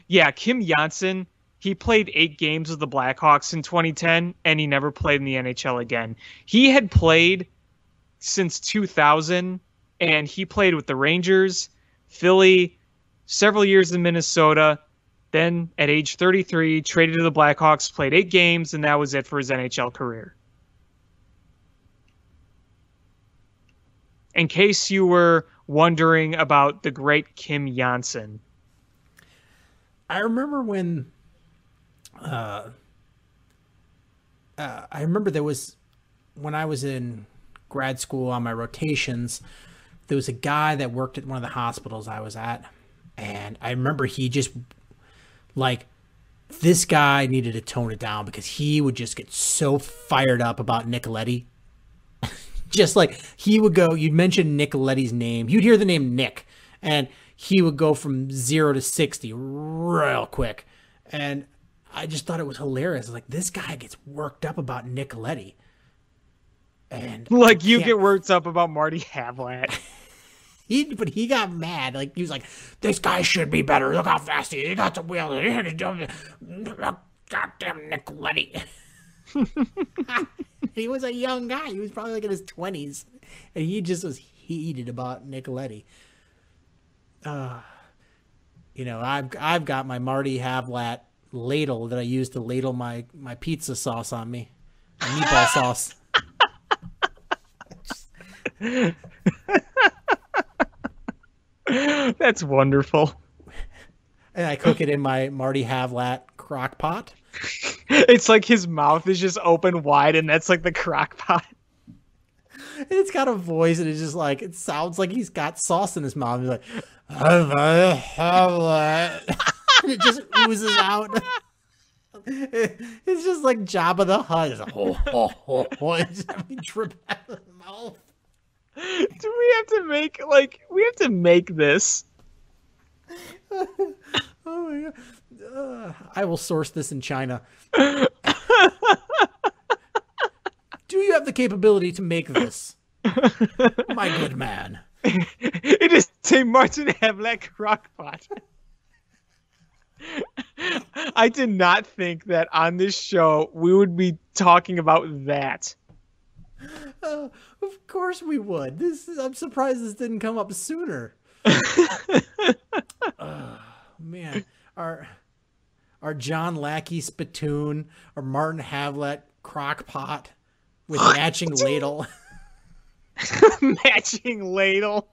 D: Yeah, Kim Janssen, he played 8 games with the Blackhawks in 2010, and he never played in the NHL again. He had played since 2000, and he played with the Rangers, Philly, several years in Minnesota. Then, at age 33, traded to the Blackhawks, played 8 games, and that was it for his NHL career. In case you were wondering about the great Kim Janssen.
C: I remember when when I was in grad school on my rotations, there was a guy that worked at one of the hospitals I was at, and I remember he just, like, this guy needed to tone it down because he would just get so fired up about Nick Leddy. Just like he would go, you'd mention Nick Leddy's name, you'd hear the name Nick, and he would go from 0 to 60 real quick. And I just thought it was hilarious. Like, this guy gets worked up about Nick Leddy. And
D: like you get worked up about Marty Havlat.
C: But he got mad. Like, he was like, this guy should be better. Look how fast he is. He got the wheel. Goddamn Nick Leddy. He was a young guy. He was probably like in his 20s. And he just was heated about Nick Leddy. I've got my Marty Havlat ladle that I use to ladle my pizza sauce on me. My meatball sauce.
D: That's wonderful.
C: And I cook it in my Marty Havlat crock pot.
D: It's like his mouth is just open wide, and that's like the crock pot.
C: And it's got a voice, and it's just like, it sounds like he's got sauce in his mouth. He's like, Havlat. And it just oozes out. It's just like Jabba the Hutt. It's like, it's just having drip out of the mouth.
D: Do we have to make this?
C: Oh my god. I will source this in China. Do you have the capability to make this? My good man.
D: It is a Martin Havlat crockpot. I did not think that on this show we would be talking about that.
C: Of course we would. I'm surprised this didn't come up sooner. Man, our John Lackey spittoon, our Martin Havlat crock pot with matching ladle.
D: Matching ladle.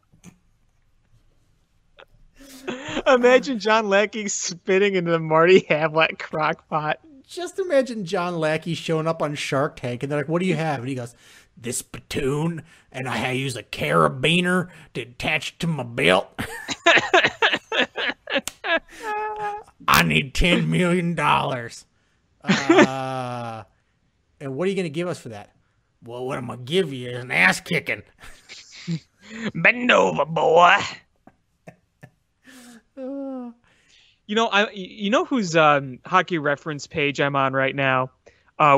D: Imagine John Lackey spitting into the Marty Havlat crock pot.
C: Just imagine John Lackey showing up on Shark Tank and they're like, what do you have? And he goes, this spittoon, and I use a carabiner to attach it to my belt. I need $10 million. And what are you going to give us for that? Well, what I'm going to give you is an ass kicking.
D: Bend over, boy. You know whose hockey reference page I'm on right now?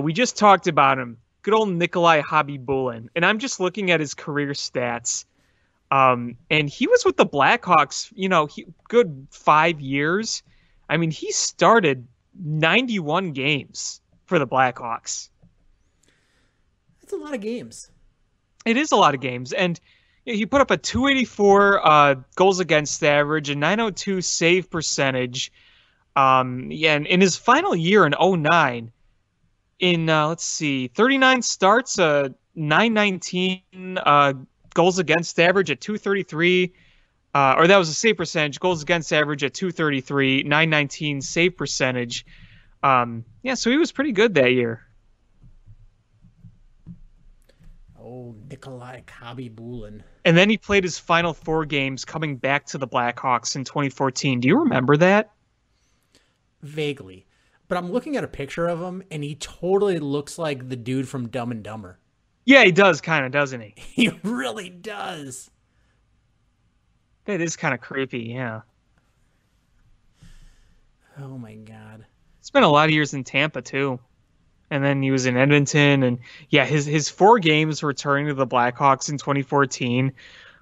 D: We just talked about him. Good old Nikolai Khabibulin. And I'm just looking at his career stats. And he was with the Blackhawks, good 5 years. I mean, he started 91 games for the Blackhawks.
C: That's a lot of games.
D: It is a lot of games. And he put up a 284 goals against average, a 902 save percentage. And in his final year in 09, in 39 starts, 919 goals against average at 233, or that was a save percentage. Goals against average at 233, 919 save percentage. So he was pretty good that year.
C: Oh, Nikolai Khabibulin.
D: And then he played his final 4 games coming back to the Blackhawks in 2014. Do you remember that?
C: Vaguely. But I'm looking at a picture of him, and he totally looks like the dude from Dumb and Dumber.
D: Yeah, he does kind of, doesn't he?
C: He really does.
D: That is kind of creepy, yeah.
C: Oh, my God.
D: Spent a lot of years in Tampa, too. And then he was in Edmonton. And, yeah, his 4 games returning to the Blackhawks in 2014.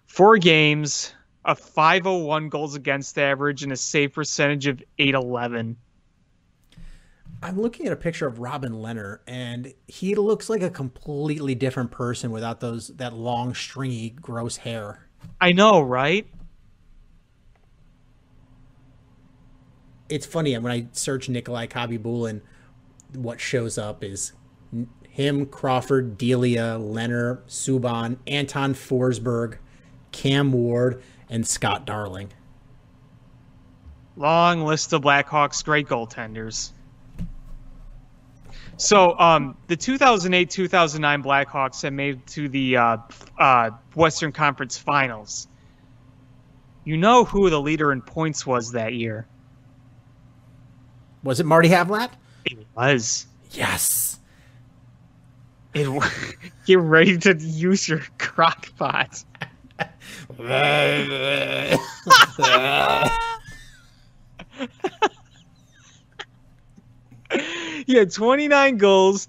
D: 4 games, a 501 goals against average, and a save percentage of .811.
C: I'm looking at a picture of Robin Lehner, and he looks like a completely different person without that long, stringy, gross hair.
D: I know, right?
C: It's funny, when I search Nikolai Khabibulin, what shows up is him, Crawford, Delia, Lehner, Subban, Anton Forsberg, Cam Ward, and Scott Darling.
D: Long list of Blackhawks great goaltenders. So, the 2008-2009 Blackhawks had made to the Western Conference Finals. You know who the leader in points was that year?
C: Was it Marty Havlat?
D: It was.
C: Yes.
D: Get ready to use your crock pot. He had 29 goals,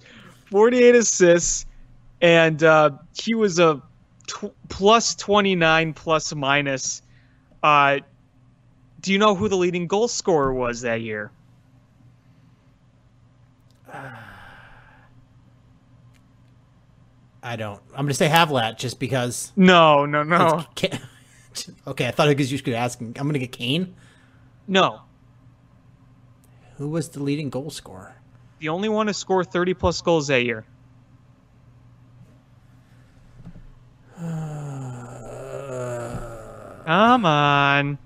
D: 48 assists, and he was a plus 29 plus minus. Do you know who the leading goal scorer was that year?
C: I don't. I'm going to say Havlat just because.
D: No.
C: Okay, I thought it was you could ask. I'm going to get Kane.
D: No.
C: Who was the leading goal scorer?
D: The only one to score 30-plus goals that year. Come on.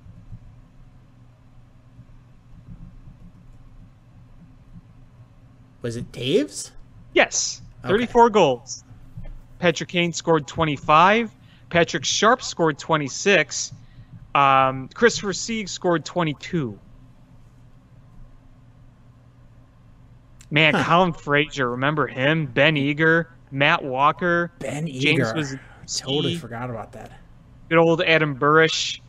C: Was it Taves?
D: Yes. 34 goals. Patrick Kane scored 25. Patrick Sharp scored 26. Christopher Sieg scored 22. Man, Colin Fraser, remember him? Ben Eager, Matt Walker.
C: Ben Eager.
D: James was
C: totally forgot about that.
D: Good old Adam Burish.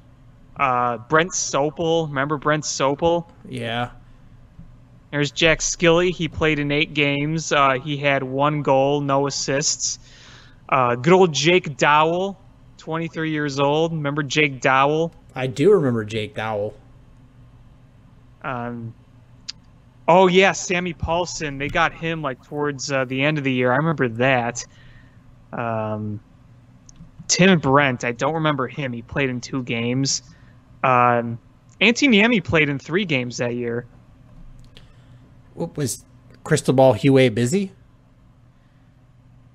D: Brent Sopel. Remember Brent Sopel?
C: Yeah.
D: There's Jack Skilly. He played in 8 games. He had 1 goal, no assists. Good old Jake Dowell, 23 years old. Remember Jake Dowell?
C: I do remember Jake Dowell.
D: Oh, yeah, Sammy Paulson. They got him towards the end of the year. I remember that. Tim Brent. I don't remember him. He played in 2 games. Antti Niemi played in 3 games that year.
C: What was Cristobal Huey busy?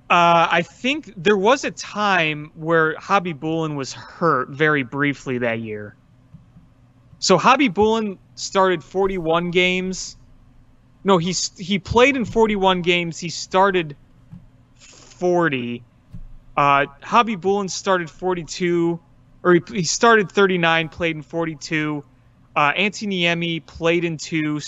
D: I think there was a time where Khabibulin was hurt very briefly that year. So Khabibulin started 41 games. No, he played in 41 games. He started 40. Hobby Bullen started 42, or he started 39, played in 42. Antiniemi played in 2,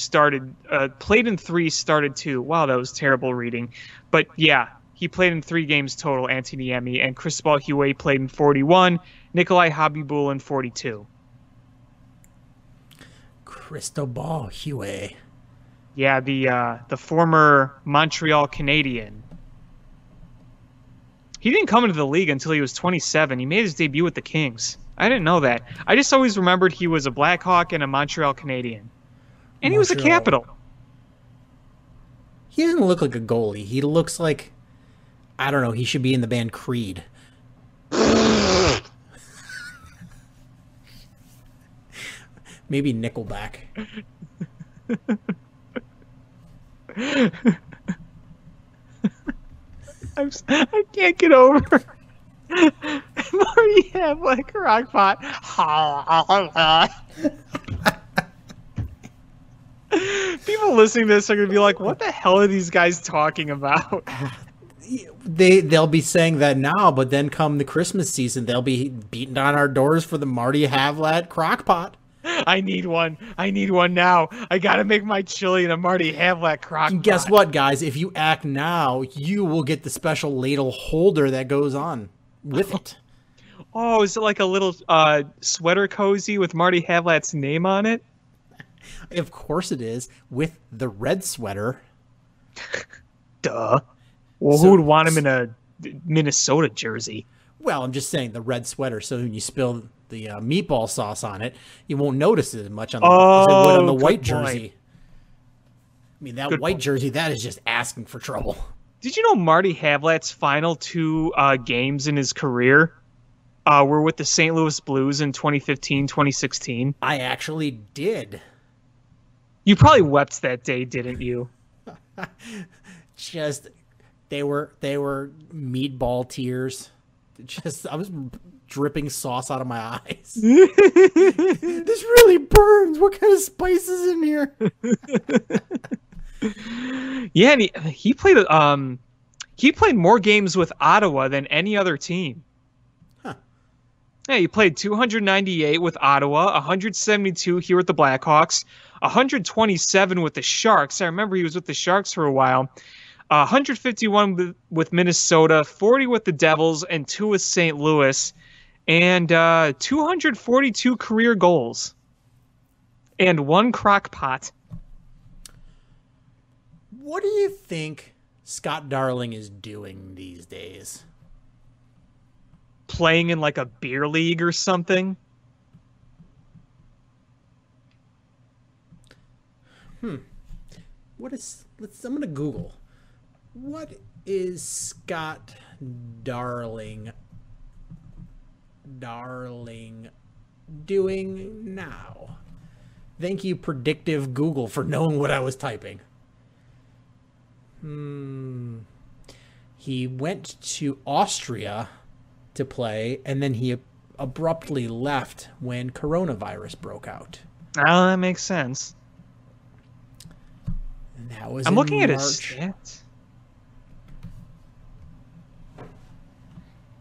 D: played in 3, started 2. Wow, that was terrible reading. But yeah, he played in 3 games total, Antiniemi, and Cristobal Huet played in 41, Nikolai Habibul in 42.
C: Cristobal Huet.
D: Yeah, the former Montreal Canadian. He didn't come into the league until he was 27. He made his debut with the Kings. I didn't know that. I just always remembered he was a Blackhawk and a Montreal Canadian. And he was a Capital.
C: He doesn't look like a goalie. He looks like, I don't know, he should be in the band Creed. Maybe Nickelback.
D: I can't get over Marty Havlat crockpot. People listening to this are going to be like, what the hell are these guys talking about?
C: They'll be saying that now, but then come the Christmas season, they'll be beating on our doors for the Marty Havlat crockpot.
D: I need one. I need one now. I got to make my chili in a Marty Havlat crockpot.
C: And guess what, guys? If you act now, you will get the special ladle holder that goes on with it.
D: Oh, is it like a little sweater cozy with Marty Havlat's name on it?
C: Of course it is, with the red sweater.
D: Duh. Well, who would want him in a Minnesota jersey?
C: Well, I'm just saying the red sweater, so when you spill the meatball sauce on it, you won't notice it as much on the, as it would on the white jersey. I mean, that white jersey, that is just asking for trouble.
D: Did you know Marty Havlat's final 2 games in his career were with the St. Louis Blues in 2015, 2016?
C: I actually did.
D: You probably wept that day, didn't you?
C: Just, they were meatball tears. Just, I was dripping sauce out of my eyes. This really burns. What kind of spice is in here?
D: Yeah, and he played more games with Ottawa than any other team.
C: Huh.
D: Yeah, he played 298 with Ottawa, 172 here with the Blackhawks, 127 with the Sharks. I remember he was with the Sharks for a while. 151 with Minnesota, 40 with the Devils, and 2 with St. Louis, and 242 career goals, and 1 crock pot.
C: What do you think Scott Darling is doing these days?
D: Playing in like a beer league or something?
C: What is, I'm going to Google. What is Scott Darling doing now? Thank you, predictive Google, for knowing what I was typing. He went to Austria to play, and then he abruptly left when coronavirus broke out.
D: Oh, that makes sense.
C: And that was
D: I'm looking
C: March.
D: at his stats.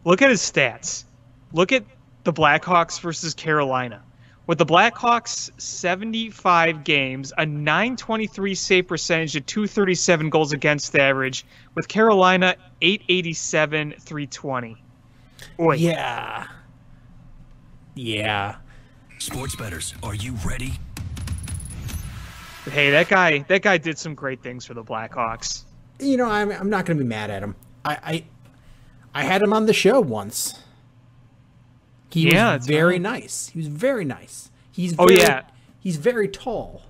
D: Look at his stats. Look at the Blackhawks versus Carolina. With the Blackhawks, 75 games, a .923 save percentage, a .237 goals against average. With Carolina, 887, .320. Boy.
C: Yeah. Yeah.
F: Sports bettors, are you ready?
D: Hey, that guy did some great things for the Blackhawks.
C: You know, I'm not going to be mad at him. I had him on the show once. He was very nice. He was very nice. He's very tall.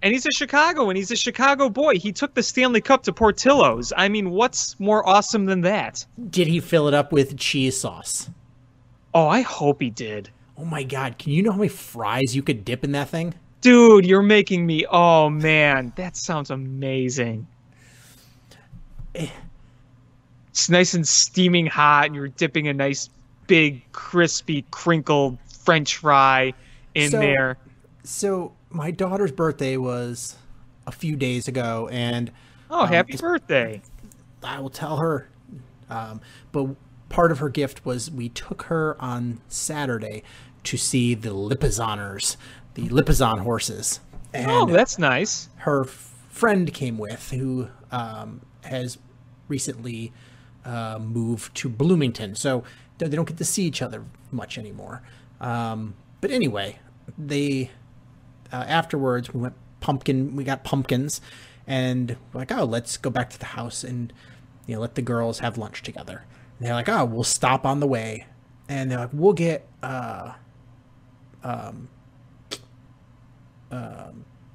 D: And he's a Chicago, and he's a Chicago boy. He took the Stanley Cup to Portillo's. I mean, what's more awesome than that?
C: Did he fill it up with cheese sauce?
D: Oh, I hope he did.
C: Oh my God, can you know how many fries you could dip in that thing?
D: Dude, you're making me... Oh, man, that sounds amazing. It's nice and steaming hot, and you're dipping a nice, big, crispy, crinkled French fry in there.
C: So my daughter's birthday was a few days ago, and
D: oh, happy birthday!
C: I will tell her. But part of her gift was we took her on Saturday to see the Lipizaners, the Lipizan horses. And
D: that's nice.
C: her friend came with, who has recently moved to Bloomington, so they don't get to see each other much anymore. But anyway, they afterwards we got pumpkins, and we're like, oh, let's go back to the house and let the girls have lunch together. And they're like, oh, we'll stop on the way, and they're like, we'll get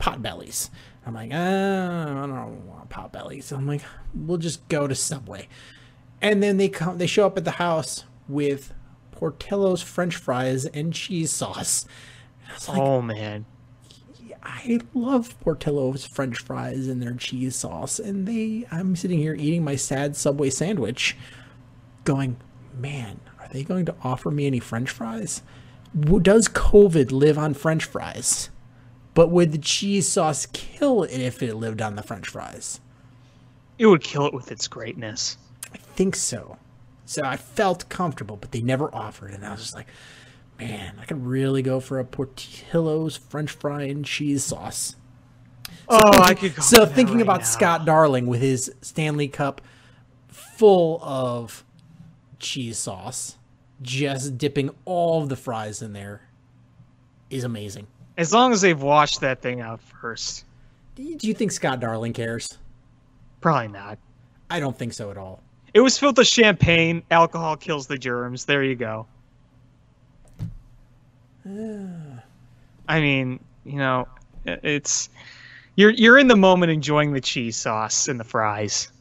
C: Potbellies. I'm like, I don't want Potbellies. So I'm like, we'll just go to Subway. And then they show up at the house with Portillo's French fries and cheese sauce. I was like,
D: Oh man.
C: I love Portillo's French fries and their cheese sauce. And I'm sitting here eating my sad Subway sandwich going, man, are they going to offer me any French fries? Does COVID live on French fries? But would the cheese sauce kill it if it lived on the French fries?
D: It would kill it with its greatness.
C: I think so. So I felt comfortable, but they never offered. And I was just like, man, I could really go for a Portillo's French fry and cheese sauce.
D: I could go.
C: So
D: for that
C: thinking
D: right
C: about
D: now.
C: Scott Darling with his Stanley Cup full of cheese sauce, just dipping all of the fries in there is amazing.
D: As long as they've washed that thing out first.
C: Do you think Scott Darling cares?
D: Probably not.
C: I don't think so at all.
D: It was filled with champagne. Alcohol kills the germs. There you go. I mean, it's you're in the moment enjoying the cheese sauce and the fries.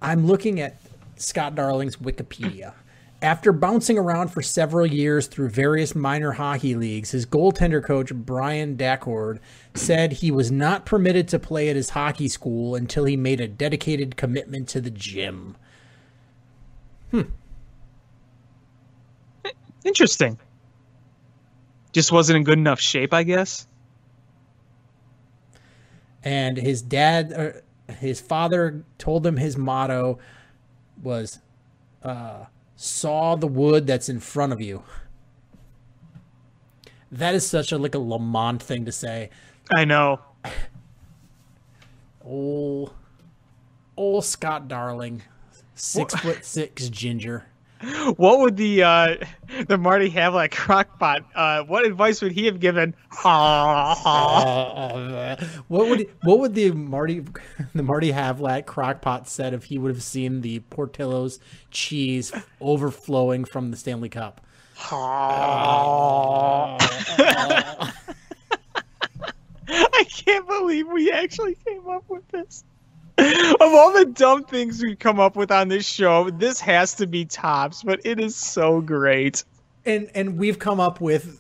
C: I'm looking at Scott Darling's Wikipedia. After bouncing around for several years through various minor hockey leagues, his goaltender coach, Brian Dacord, said he was not permitted to play at his hockey school until he made a dedicated commitment to the gym.
D: Interesting. Just wasn't in good enough shape, I guess.
C: And his father told him his motto was, saw the wood that's in front of you. That is such a Lamont thing to say.
D: I know.
C: Old Scott Darling, 6'6" ginger.
D: What would the Marty Havlat crock pot? What advice would he have given?
C: What would the Marty Havlat crock pot said if he would have seen the Portillo's cheese overflowing from the Stanley Cup?
D: I can't believe we actually came up with this. Of all the dumb things we come up with on this show, this has to be tops, but it is so great.
C: And we've come up with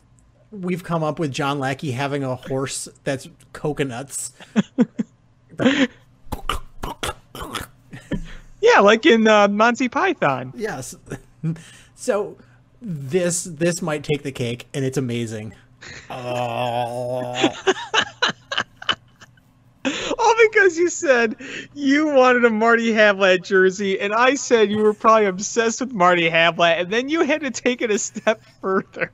C: John Lackey having a horse that's coconuts.
D: Yeah, like in Monty Python.
C: Yes. So this might take the cake, and it's amazing.
D: All because you said you wanted a Marty Havlat jersey, and I said you were probably obsessed with Marty Havlat, and then you had to take it a step further.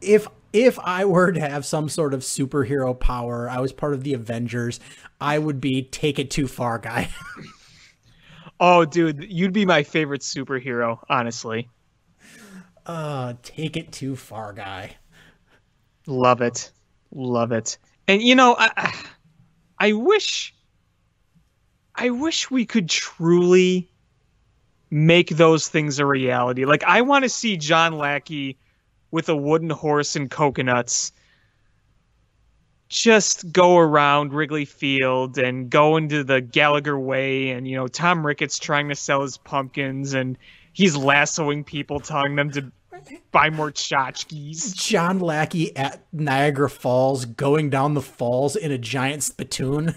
C: If I were to have some sort of superhero power, I was part of the Avengers, I would be take it too far guy.
D: Oh, dude, you'd be my favorite superhero, honestly.
C: Take it too far guy.
D: Love it. Love it. And I wish we could truly make those things a reality. Like, I want to see John Lackey with a wooden horse and coconuts just go around Wrigley Field and go into the Gallagher Way, and Tom Ricketts trying to sell his pumpkins, and he's lassoing people, telling them to buy more tchotchkes.
C: John Lackey at Niagara Falls going down the falls in a giant spittoon.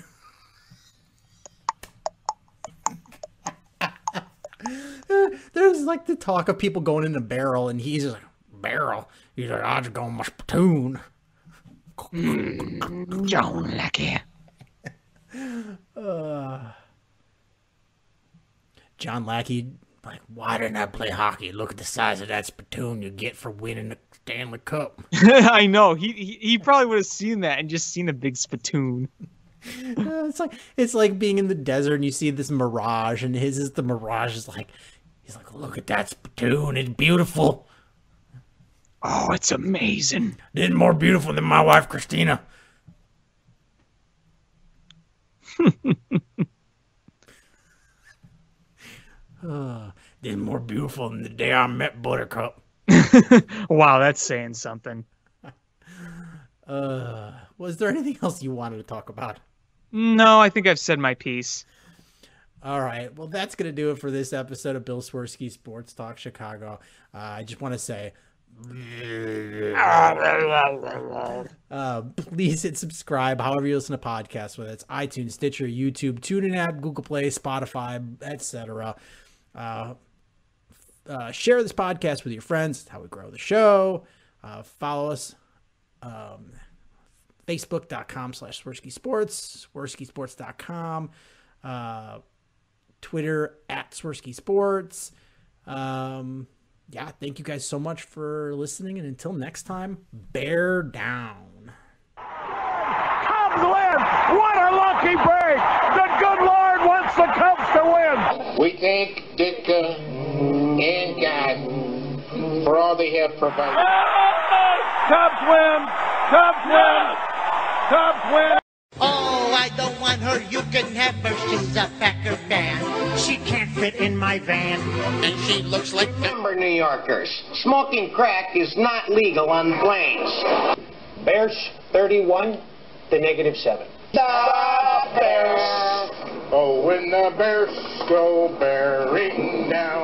C: There's like the talk of people going in a barrel, and he's just like, barrel? He's like, I'll just go in my spittoon.
D: John Lackey.
C: John Lackey, like, why didn't I play hockey? Look at the size of that spittoon you get for winning the Stanley Cup.
D: I know. He probably would have seen that and just seen a big spittoon.
C: It's like being in the desert and you see this mirage, and his is the mirage is like, he's like, look at that spittoon, it's beautiful.
D: Oh, it's amazing.
C: It's more beautiful than my wife Christina. It's more beautiful than the day I met Buttercup.
D: Wow, that's saying something.
C: Was there anything else you wanted to talk about?
D: No, I think I've said my piece.
C: All right. Well, that's going to do it for this episode of Bill Swerski Sports Talk Chicago. I just want to say, please hit subscribe however you listen to podcasts, whether it's iTunes, Stitcher, YouTube, TuneIn app, Google Play, Spotify, etc. Share this podcast with your friends. That's how we grow the show. Follow us. Facebook.com/Swerski Sports, SwerskiSports.com, Twitter @Swerski Sports. Yeah, thank you guys so much for listening, and until next time, bear down.
G: Cubs win! What a lucky break! The good Lord wants the Cubs to win!
H: We thank Ditka and God for all they have provided.
G: Cubs win! Cubs win! Cubs win!
I: Oh, I don't want her, you can have her, she's a Packer fan. She can't fit in my van.
H: And she looks like number New Yorkers. Smoking crack is not legal on the plains.
J: Bears 31 to -7.
H: The Bears! Oh, when the Bears go bearing down.